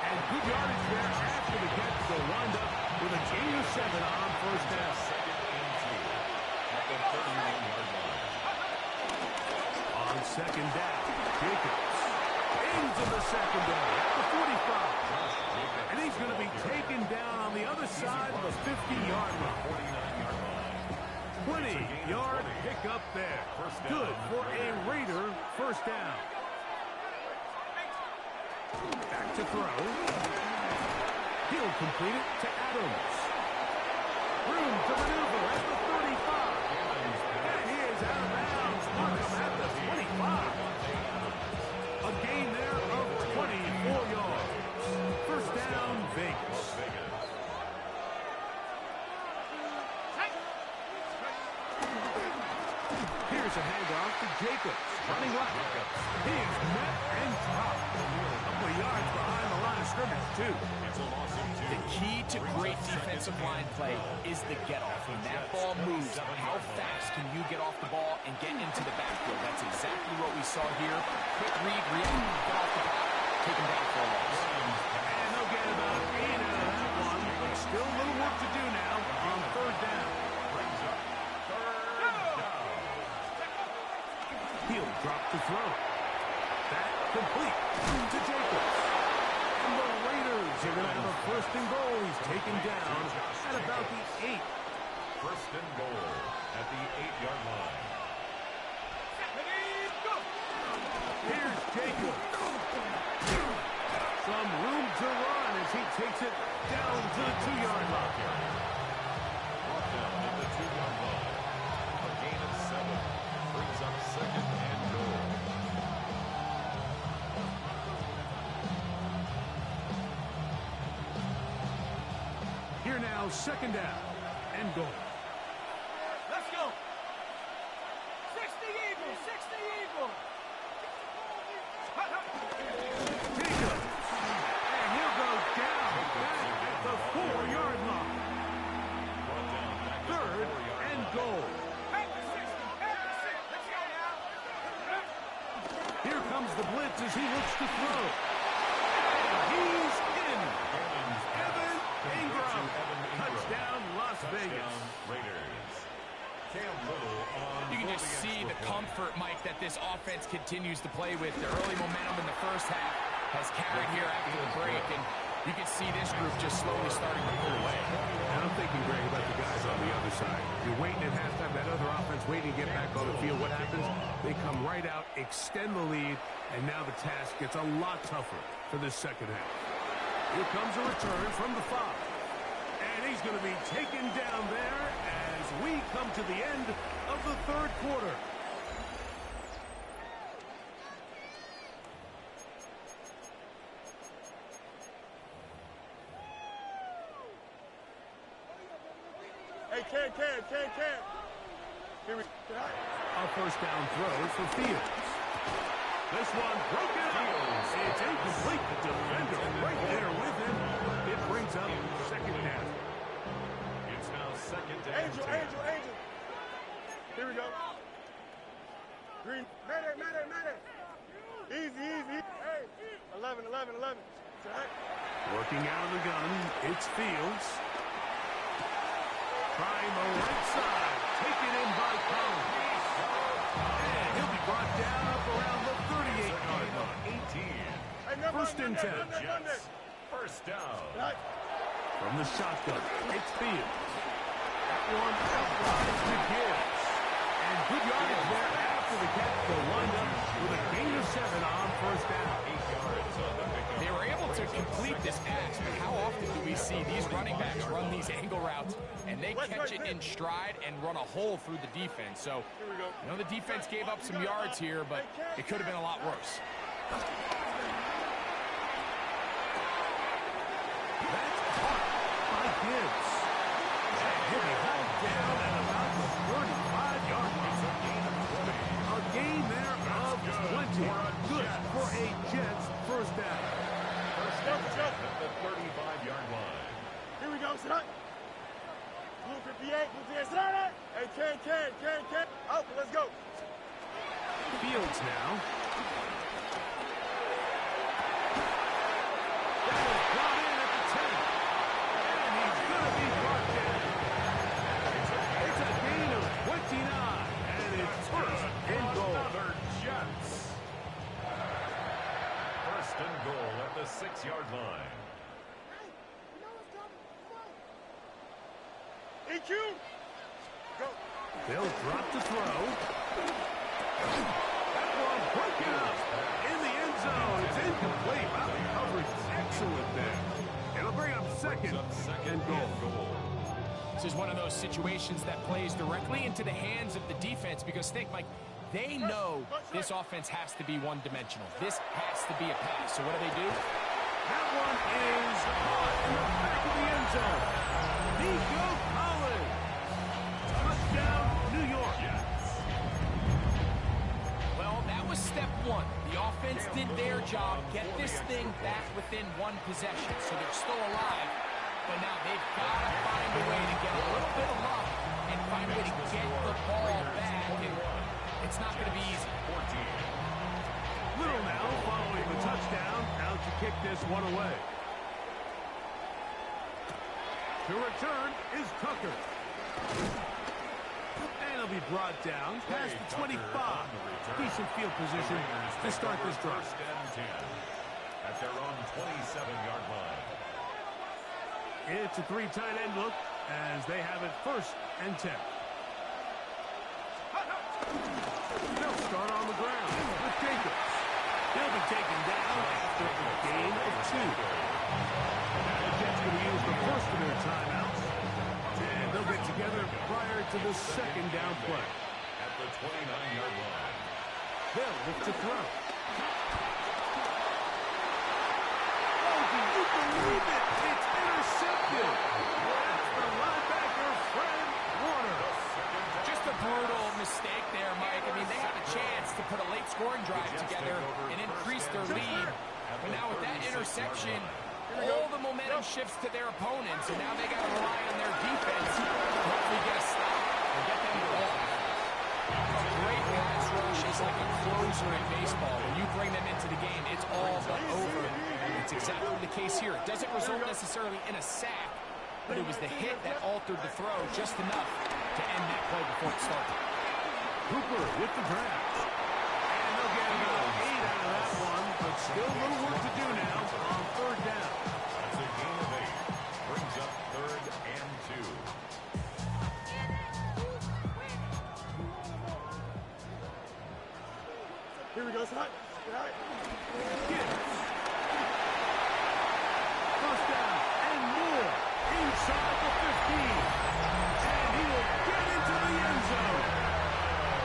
Speaker 1: And good yardage there after the catch. They'll wind up with a gain of 7 on 1st down. On 2nd down, Jacobs into the secondary at the 45. And he's going to be taken down on the other side of the 50-yard line. 20-yard pickup there. Good for a Raider 1st down. Back to throw. He'll complete it to Adams. Room to maneuver at the 35. And he is out of bounds. Markham at the 25. A gain there of 24 yards. 1st down, Vegas. Here's a handoff to Jacobs. Running left. He is met and dropped. A couple of yards behind the line of scrimmage, too.
Speaker 2: The key to great defensive line play is the get-off. When that ball moves, how fast can you get off the ball and get into the backfield? That's exactly what we saw here. Quick read, react, get off the ball, take him down for a loss.
Speaker 1: And they'll get about 8 out of that one, but still a little work to do now on 3rd down. He'll drop the throw. That complete to Jacobs. And the Raiders are going to have a 1st and goal. He's taken down at about the 8.
Speaker 4: 1st and goal at the 8-yard line.
Speaker 1: Here's Jacobs. Some room to run as he takes it down to the 2-yard line.
Speaker 4: Brought down at the 2-yard line. A gain of 7. Brings up 2nd and goal.
Speaker 1: Here now, 2nd down and goal.
Speaker 5: Let's go. 60 Eagles, 60 Eagles.
Speaker 1: Jacobs. And he'll go down back at the 4-yard line.
Speaker 4: Brought down back at the
Speaker 1: 3rd
Speaker 4: 4-yard
Speaker 1: and
Speaker 4: line.
Speaker 1: goal. Here comes the blitz as he looks to throw. And he's in. Evan Ingram. Touchdown, Las Vegas.
Speaker 4: Raiders. Cam Little on
Speaker 2: You can just see the comfort, Mike, that this offense continues to play with. The early momentum in the 1st half has carried here after the break, and you can see this group just slowly starting to pull away.
Speaker 1: And I'm thinking, Greg, about the guys on the other side. You're waiting at halftime, that other offense waiting to get back on the field. What happens? They come right out, extend the lead, and now the task gets a lot tougher for this 2nd half. Here comes a return from the 5. And he's going to be taken down there as we come to the end of the 3rd quarter.
Speaker 5: Hey, Cam. Here we go.
Speaker 1: A 1st down throw for Fields. This one broken up. It's incomplete. The defender right there with him. It brings up 2nd down.
Speaker 4: It's now 2nd and 10.
Speaker 5: Angel. Here we go. Green. Mayday. Easy. Hey. 11.
Speaker 1: Working out of the gun, it's Fields. Trying the right side. Taken in by Collins. And he'll be brought down up around the 38-yard line.
Speaker 4: 18.
Speaker 1: 1st and 10.
Speaker 4: Jets. 1st down.
Speaker 1: From the shotgun, it's Fields. That one applies to Gibbs. And good yardage there after the catch. They'll wind up with a gain of 7 on 1st down.
Speaker 4: 8 yards on the pickup.
Speaker 2: They were able to complete this pass, but how often do we see these running backs run these angle routes and they catch it in stride and run a hole through the defense? So, you know, the defense gave up some yards here, but it could have been a lot worse.
Speaker 5: Blue 58, blue 58, hey, Ken. Out, let's go.
Speaker 1: Fields now. That is brought in at the 10. And he's going to be brought down. It's a gain of 29. And it's first and goal.
Speaker 4: Another Jets. First and goal at the 6-yard line.
Speaker 5: EQ. Go.
Speaker 1: They'll drop the throw. That one broken up in the end zone. It's incomplete. Wow, the coverage is excellent there. It'll bring up second and goal.
Speaker 2: This is one of those situations that plays directly into the hands of the defense because think, Mike, they know this offense has to be one-dimensional. This has to be a pass. So what do?
Speaker 1: That one is caught in the back of the end zone. Nico Collins. Touchdown, New York.
Speaker 2: Well, that was step one. The offense did their job, get this thing back within one possession, so they're still alive. But now they've got to find a way to get a little bit of luck and find a way to get the ball back. And it's not going to be easy.
Speaker 1: Little now following the touchdown. Now to kick this one away. The return is Tucker. And he'll be brought down past the 25. Decent field position to start this drive.
Speaker 4: First and 10 at their own 27-yard line.
Speaker 1: It's a 3 tight end look as they have it first and 10. They'll start on the ground with Jacobs. He'll be taken down after a gain of 2. Now the Jets going to use the first of their timeouts. And they'll get together prior to the second down play.
Speaker 4: At the 29-yard line.
Speaker 1: They'll look to throw. Oh, do you believe it? It's intercepted. That's the linebacker, Fred Warner.
Speaker 2: Just a brutal mistake there, Mike. I mean, they had a chance to put a late scoring drive together and increase their lead. But now with that interception, all the momentum shifts to their opponents, and now they got to rely on their defense to hopefully get a stop and get them the ball. A great pass rush is like a closer in baseball. When you bring them into the game, it's all but over. And it's exactly the case here. It doesn't result necessarily in a sack, but it was the hit that altered the throw just enough to end that play before it started.
Speaker 1: Cooper with the grab. And they'll get about 8 out of that one, but still a little work to do now on third down.
Speaker 4: That's a gain of 8. Brings up third and 2.
Speaker 5: Here we go, son.
Speaker 1: Gibbs. First down and more inside the 15. And he will get into the end zone.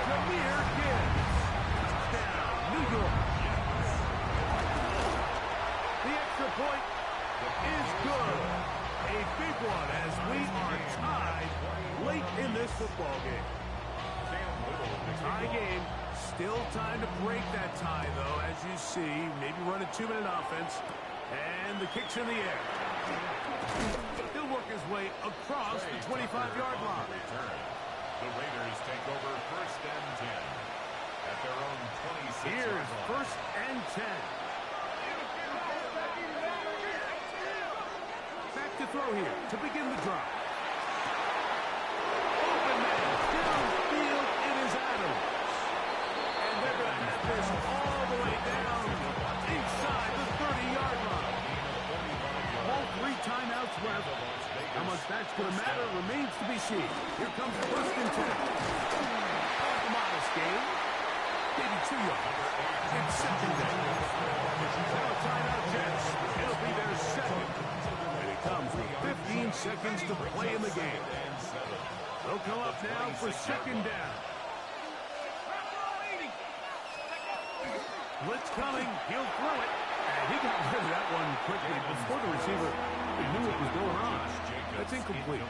Speaker 1: Jahmyr Gibbs. Touchdown, New York. The extra point is good. A big one as we are tied late in this football game. Tie game. Still time to break that tie, though, as you see. Maybe run a 2-minute offense. And the kick's in the air. He'll work his way across the 25-yard line.
Speaker 4: The Raiders take over first and 10 at their own 26-yard line.
Speaker 1: Here's first and 10. Back to throw here to begin the drive. Open man, downfield, it is Adams. And they're going to have this all the way down inside the 30-yard line. All 3 timeouts left. How much that's going to matter remains to be seen. Here comes first and 10. A modest gain. Maybe 2 yards. It's second down. Now timeout Jets. It'll be their second. And it comes with 15 seconds to play in the game. They'll come up now for second down. Blitz coming. He'll throw it. And he got rid of that one quickly before the receiver knew what was going on. That's incomplete.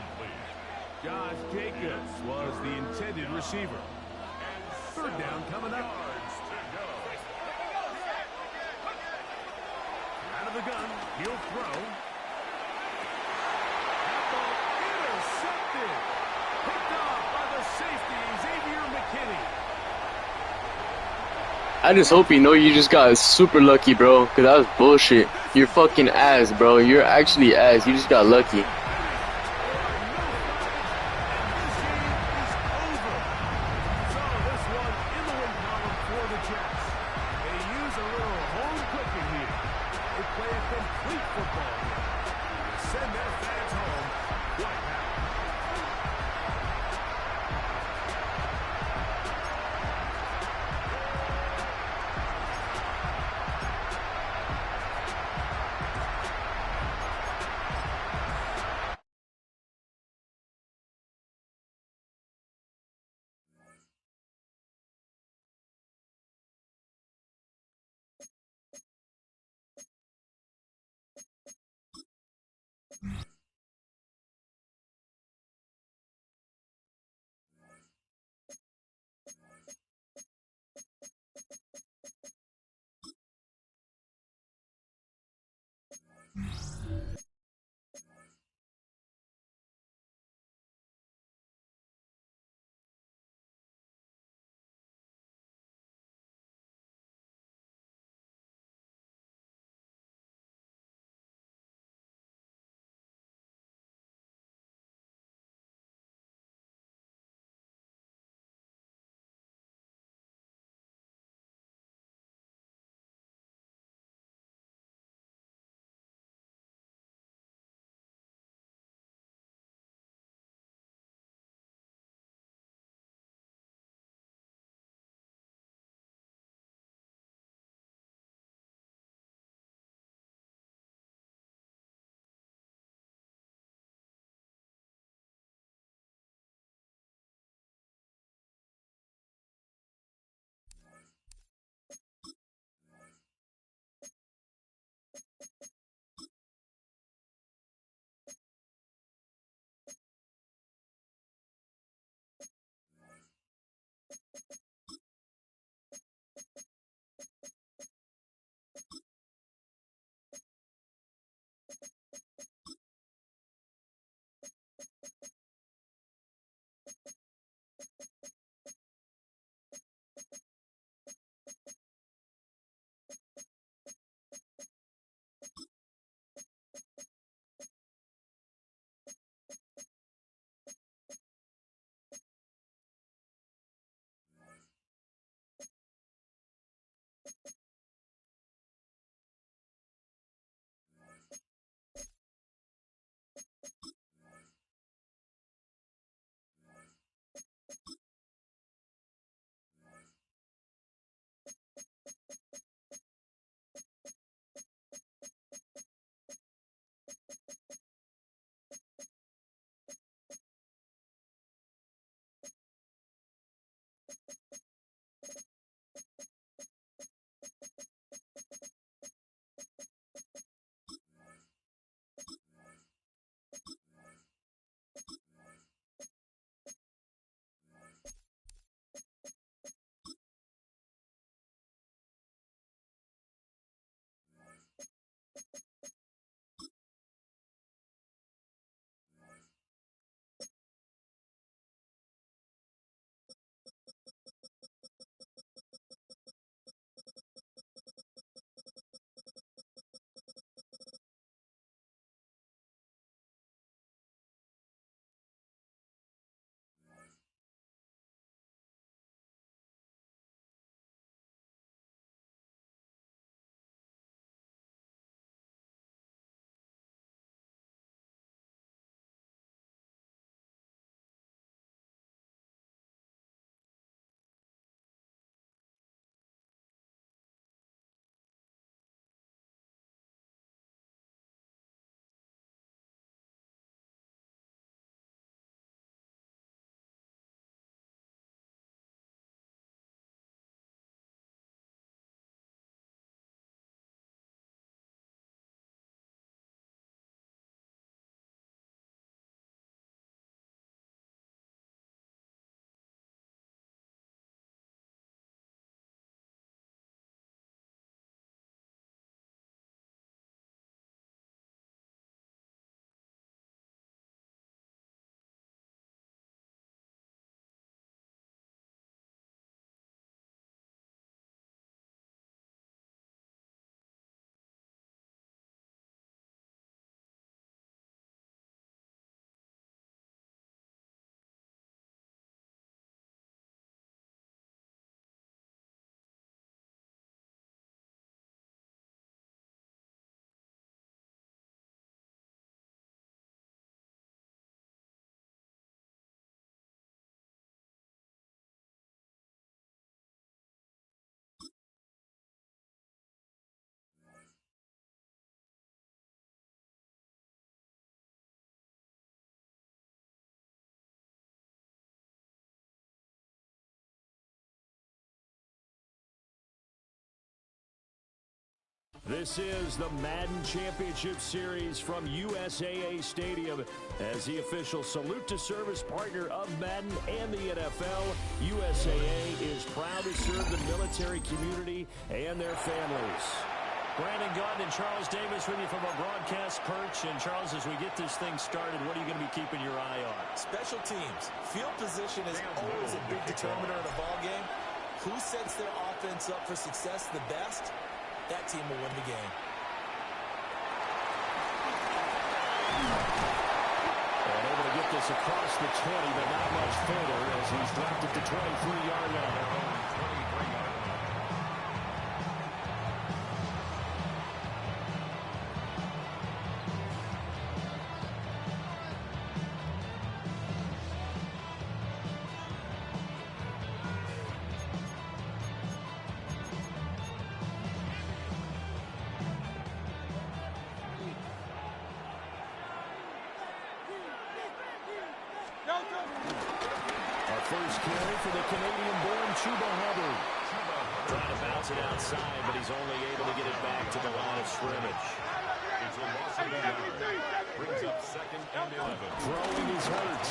Speaker 1: Josh Jacobs was the intended receiver. Third down coming up. Out of the gun. He'll throw. That
Speaker 3: I just hope you know you just got super lucky, bro. Cause that was bullshit. You're fucking ass, bro. You're actually ass. You just got lucky.
Speaker 6: This is the Madden Championship Series from USAA Stadium. As the official salute to service partner of Madden and the NFL, USAA is proud to serve the military community and their families. Brandon Gaudin and Charles Davis with you from our broadcast perch. And Charles, as we get this thing started, what are you going to be keeping your eye on?
Speaker 7: Special teams. Field position is always a big determiner in a ball game. Who sets their offense up for success the best? That team will win the game.
Speaker 6: And able to get this across the 20, but not much further as he's dropped it to 23-yard line. Our first carry for the Canadian-born Chuba Hubbard. Trying to bounce it outside, but he's only able to get it back to the line of scrimmage.
Speaker 4: It's a loss of 8 yards. Brings up 2nd and 11.
Speaker 6: Throwing his Hurts.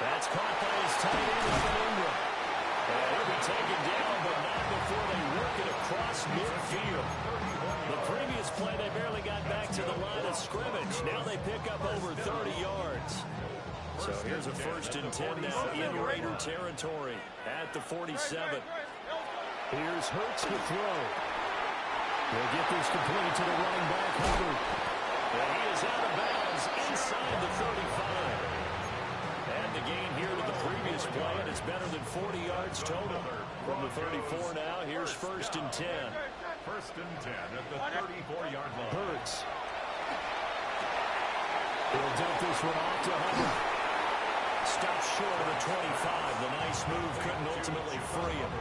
Speaker 6: That's caught by his tight end, Evan Ingram. And he'll be taken down, but not before they work it across midfield. The previous play, they barely got back to the line of scrimmage. Now they pick up over 30 yards. So here's a 1st and 10 now in Raider territory at the 47. Here's Hurts to throw. They'll get this complete to the running back, Hubbard. And he is out of bounds inside the 35. And the gain here to the previous play, and it's better than 40 yards total. From the 34 now, here's 1st and 10.
Speaker 4: 1st and 10 at the 34-yard line.
Speaker 6: Hurts. He'll dump this one off to Hubbard. Stops short of the 25. The nice move couldn't ultimately free him.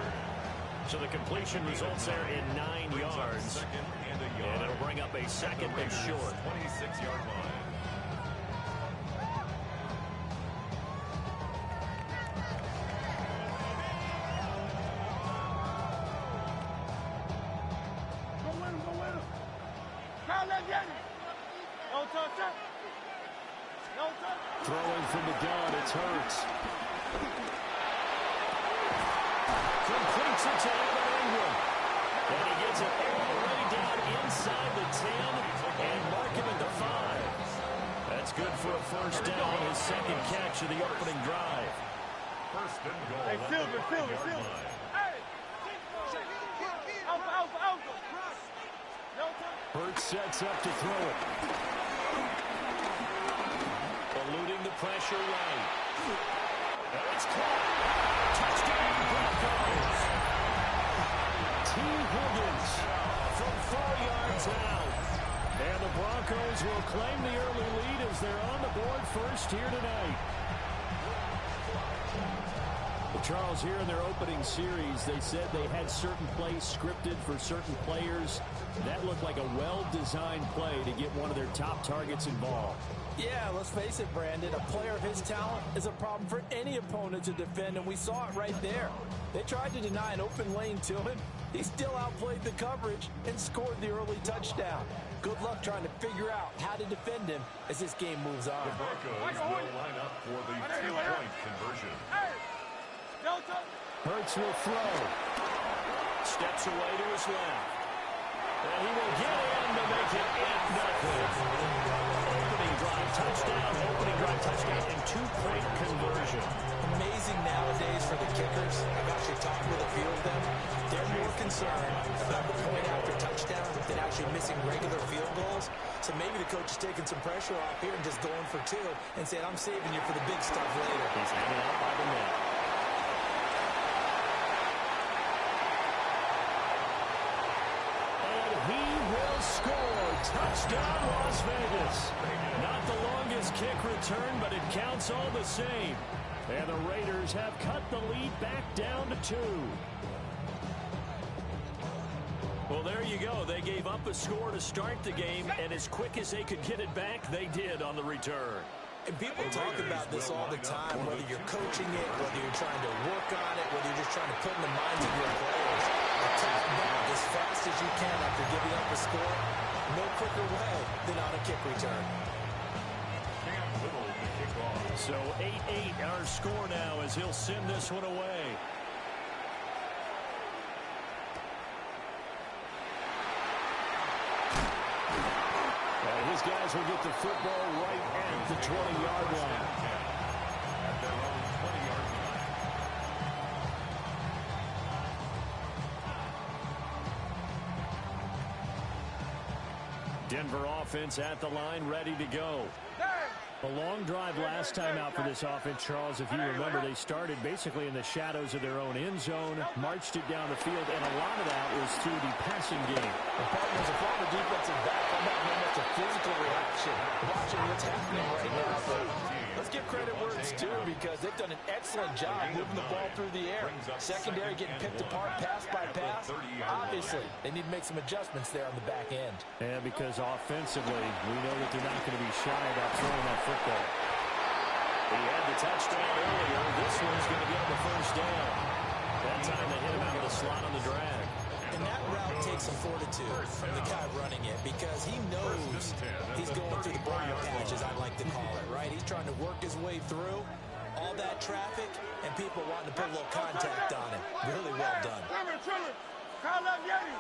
Speaker 6: So the completion results there in 9 yards. And it'll bring up a 2nd and short.
Speaker 4: 26-yard line.
Speaker 6: Throwing from the gun, it's Hurts. Completes it to Evan Ingram. And he gets it all the way down inside the 10 and mark him at the 5. That's good for a 1st down, his 2nd catch of the opening drive.
Speaker 4: 1st and goal.
Speaker 5: Hey, Silver. Hey! Alpha.
Speaker 6: Hurts sets up to throw it. Eluding the pressure right. And it's caught. Touchdown, Broncos. T. Higgins from 4 yards out. And the Broncos will claim the early lead as they're on the board first here tonight. Well, Charles, here in their opening series, they said they had certain plays scripted for certain players. That looked like a well-designed play to get one of their top targets involved.
Speaker 7: Yeah, let's face it, Brandon. A player of his talent is a problem for any opponent to defend, and we saw it right there. They tried to deny an open lane to him. He still outplayed the coverage and scored the early touchdown. Good luck trying to figure out how to defend him as this game moves on.
Speaker 4: The Broncos will line up for the 2-point conversion.
Speaker 6: Hurts will throw. Steps away to his left. And he will get in to make it 8-0. Opening drive touchdown, and 2-point conversion.
Speaker 7: Amazing nowadays for the kickers. I've actually talked with a few of them. They're more concerned about the point after touchdown than actually missing regular field goals. So maybe the coach is taking some pressure off here and just going for 2 and saying, I'm saving you for the big stuff later.
Speaker 6: He's hanging out by the net. And he will score. Touchdown, Las Vegas. Not the longest kick return, but it counts all the same. And the Raiders have cut the lead back down to 2. Well, there you go. They gave up a score to start the game, and as quick as they could get it back, they did on the return.
Speaker 7: And people talk about this all the time, whether you're coaching it, whether you're trying to work on it, whether you're just trying to put in the minds of your players. A attack back as fast as you can after giving up a score. No quicker way than on a kick return.
Speaker 6: So 8-8 our score now as he'll send this one away. And his guys will get the football right at the 20-yard line.
Speaker 4: At their own 20-yard line.
Speaker 6: Denver offense at the line, ready to go. A long drive last time out for this offense, Charles. If you remember, they started basically in the shadows of their own end zone, marched it down the field, and a lot of that was through the passing game.
Speaker 7: The partners a former defensive back. I'm not very much a physical reaction watching what's happening right now. But let's give credit where it's due because they've done an excellent job moving the ball through the air. Secondary getting picked apart pass by pass. Obviously, they need to make some adjustments there on the back end.
Speaker 6: And because offensively, we know that they're not going to be shy about throwing that football. He had the touchdown earlier. This one's going to get the first down. That time they hit him out of the slot on the drag.
Speaker 7: And that route takes some fortitude from the guy running it because he knows he's going through the burner patch, as I like to call it, right? He's trying to work his way through all that traffic and people wanting to put a little contact on him. Really well done.
Speaker 5: Call up Yeti.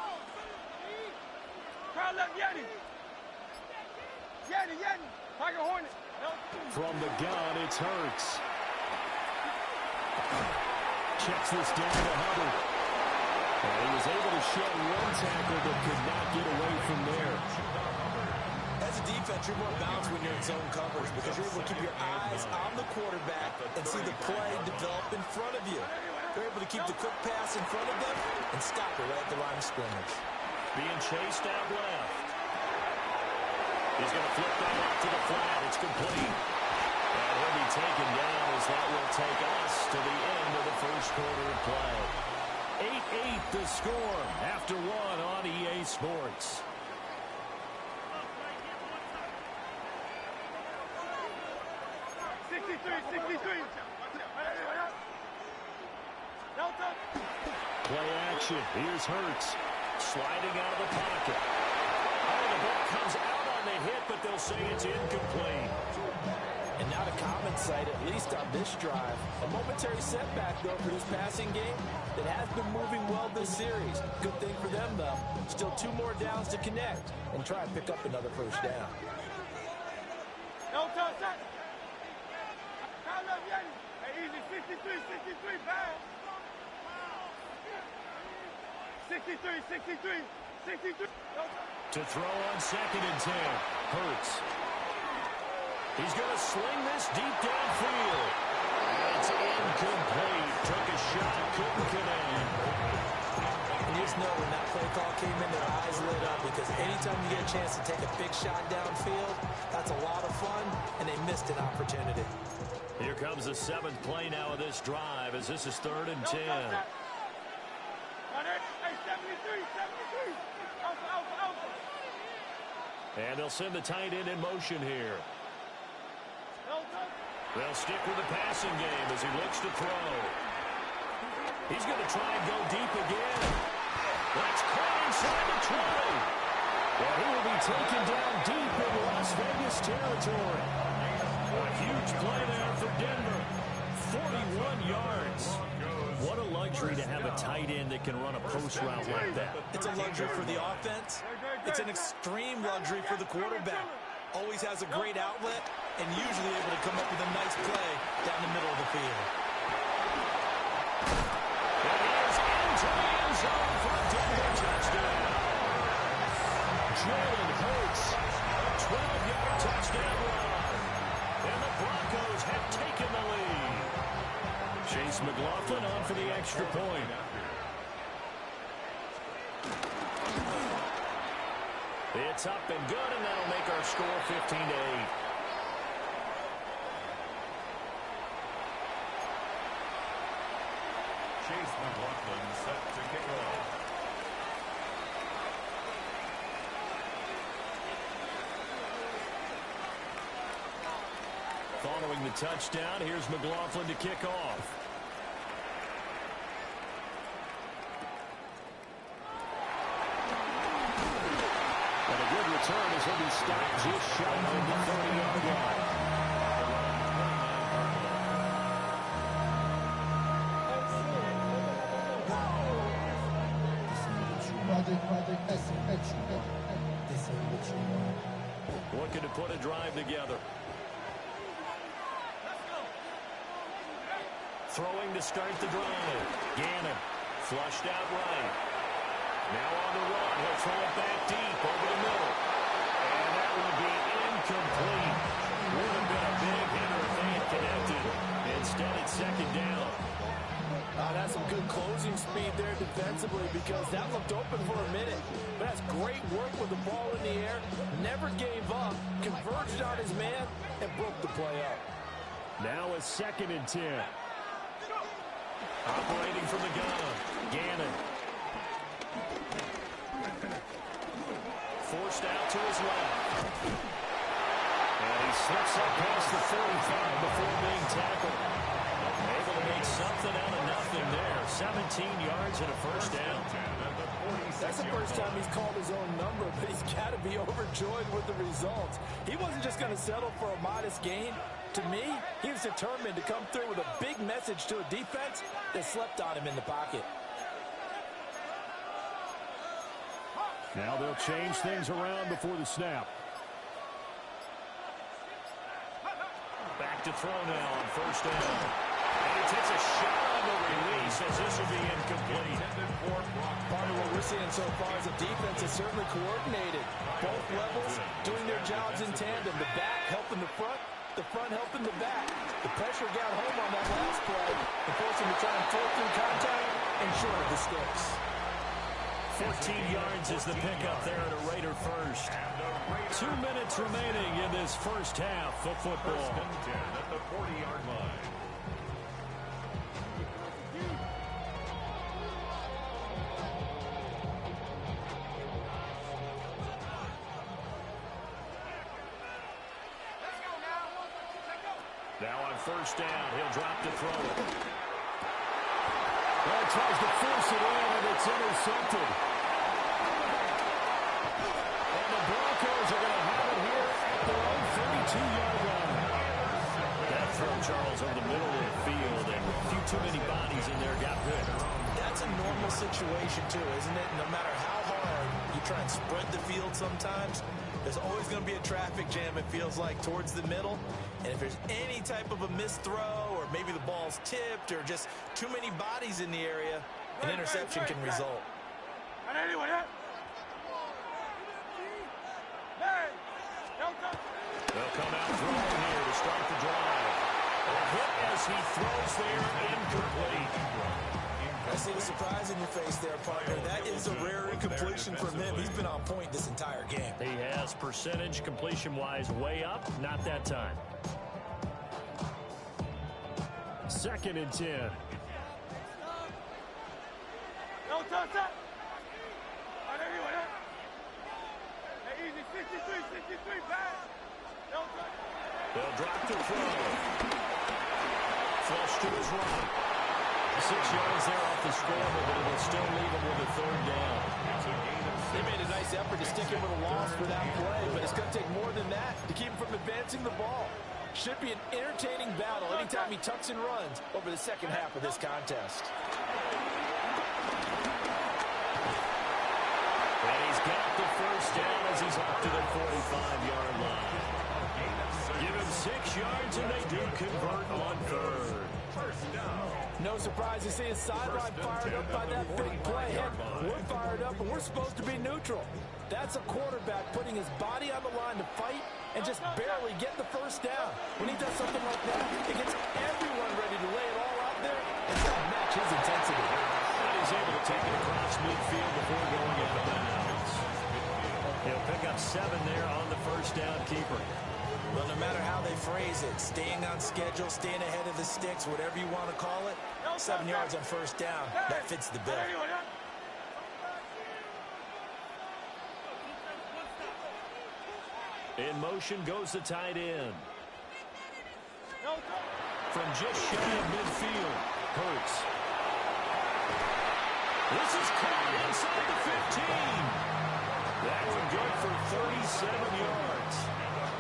Speaker 5: Call up Yeti. Yeti. Tiger Hornet.
Speaker 6: From the gun, it's Hurts. Checks this down to Hubbard. And he was able to shed one tackle but could not get away from there.
Speaker 7: As a defense, you're more balanced when you're in zone coverage because you're able to keep your eyes on the quarterback and see the play develop in front of you. They're able to keep the quick pass in front of them and stop it right at the line of scrimmage.
Speaker 6: Being chased out left. He's going to flip that out to the flat. It's complete. And he'll be taken down as that will take us to the end of the first quarter of play. 8-8 the score after one on EA Sports. Play action. Here's Hurts. Sliding out of the pocket. Oh, the ball comes out on the hit, but they'll say it's incomplete.
Speaker 7: And not a common sight, at least on this drive. A momentary setback, though, for this passing game that has been moving well this series. Good thing for them, though. Still 2 more downs to connect and try and pick up another first down.
Speaker 5: No touch. Call up Yeti. Hey, easy. 63, foul. 63.
Speaker 6: To throw on 2nd and 10. Hurts. He's going to sling this deep downfield. It's incomplete. Took a shot, couldn't connect.
Speaker 7: And you just know when that play call came in, their eyes lit up because anytime you get a chance to take a big shot downfield, that's a lot of fun, and they missed an opportunity.
Speaker 6: Here comes the 7th play now of this drive as this is 3rd and 10.
Speaker 5: Hey, 73. Alpha.
Speaker 6: And they'll send the tight end in motion here. They'll stick with the passing game as he looks to throw. He's going to try and go deep again. That's caught inside the 20. Well, he will be taken down deep in Las Vegas territory. A huge play there for Denver. 41 yards. What a luxury to have a tight end that can run a post route like that.
Speaker 7: It's a luxury for the offense. It's an extreme luxury for the quarterback. Always has a great outlet and usually able to come up with a nice play down the middle of the field.
Speaker 6: And he is into the end zone for a Denver touchdown. Jalen Hurts, a 12-yard touchdown run. And the Broncos have taken the lead. Chase McLaughlin on for the extra point. It's up and good, and that'll make our score 15-8.
Speaker 4: Chase McLaughlin set to kick off.
Speaker 6: Following the touchdown, here's McLaughlin to kick off. return as he'll be stopped just shy of the 30-yard line. Looking to put a drive together. Throwing to start the drive. Gannon flushed out right. Now on the run. He'll throw it back deep over the middle. And that will be incomplete. Would have been a big hitter if they had connected. Instead, it's second down.
Speaker 7: That's some good closing speed there defensively because that looked open for a minute. But that's great work with the ball in the air. Never gave up. Converged on his man and broke the play up.
Speaker 6: Now a 2nd and 10. Operating from the gun. Gannon. Forced out to his left. And he slips up past the 45 before being tackled. Able to make something out of nothing there. 17 yards and a first down.
Speaker 7: That's the first time he's called his own number, but he's got to be overjoyed with the results. He wasn't just going to settle for a modest gain. To me, he was determined to come through with a big message to a defense that slept on him in the pocket.
Speaker 6: Now they'll change things around before the snap. Back to throw now on first down. And he takes a shot on the release as this will be incomplete.
Speaker 7: Part of what we're seeing so far is a defense is certainly coordinated. Both levels doing their jobs in tandem. The back helping the front helping the back. The pressure got home on that last play and forced him to try and pull through contact and short of the sticks.
Speaker 6: 14 yards is the pickup there at a Raider first. 2 minutes remaining in this first half of football.
Speaker 4: First and 10 at the 40-yard line.
Speaker 6: Now on first down, he'll drop to throw it. Well, tries to force it in, and it's intercepted. And the Broncos are going to have it here at their own 32-yard line. That throw, Charles, over the middle of the field, and a few too many bodies in there got bit.
Speaker 7: That's a normal situation, too, isn't it? No matter how hard you try and spread the field sometimes, there's always going to be a traffic jam, it feels like, towards the middle. And if there's any type of a missed throw or maybe the ball's tipped or just too many bodies in the area, an interception can result.
Speaker 6: They'll come out throwing here to start the drive. A hit as he throws there, incomplete.
Speaker 7: I see the surprise in your face there, partner. That is a rare incompletion from him. He's been on point this entire game.
Speaker 6: He has percentage completion-wise way up, not that time. 2nd and 10. They'll drop to throw. Flush to his right. 6 yards there off the scoreboard, but it'll still leave him with a 3rd down.
Speaker 7: They made a nice effort to stick him with a loss for that play, but it's going to take more than that to keep him from advancing the ball. Should be an entertaining battle anytime he tucks and runs over the second half of this contest.
Speaker 6: And he's got the first down as he's up to the 45-yard line. Give him 6 yards, and they do convert on 3rd.
Speaker 7: No surprise to see his sideline fired up by that big play. Heck, we're fired up, and we're supposed to be neutral. That's a quarterback putting his body on the line to fight and just barely get the first down. When he does something like that, it gets everyone ready to lay it all out there and try to match his intensity.
Speaker 6: And he's able to take it across midfield before going out of bounds. He'll pick up 7 there on the first down keeper.
Speaker 7: Well, no matter how they phrase it, staying on schedule, staying ahead of the sticks, whatever you want to call it, 7 yards on first down, that fits the bill.
Speaker 6: In motion goes the tight end. From just shy of midfield, Hurts. This is caught inside the 15. That's good for 37 yards.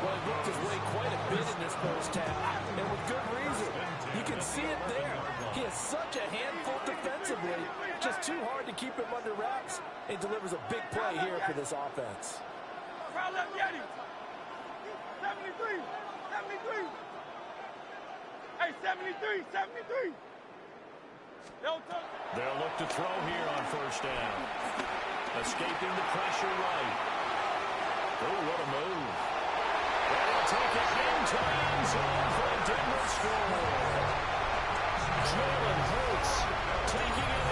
Speaker 7: Well, he worked his way quite a bit in this first half, and with good reason. You can see it there. He has such a handful defensively, just too hard to keep him under wraps, and delivers a big play here for this offense.
Speaker 5: Crowd left Yeti. 73. 73. Hey, 73. 73.
Speaker 6: They'll look to throw here on first down. Escaping the pressure right. Oh, what a move. They'll take it into the end zone for a Denver score. Jalen Hurts taking it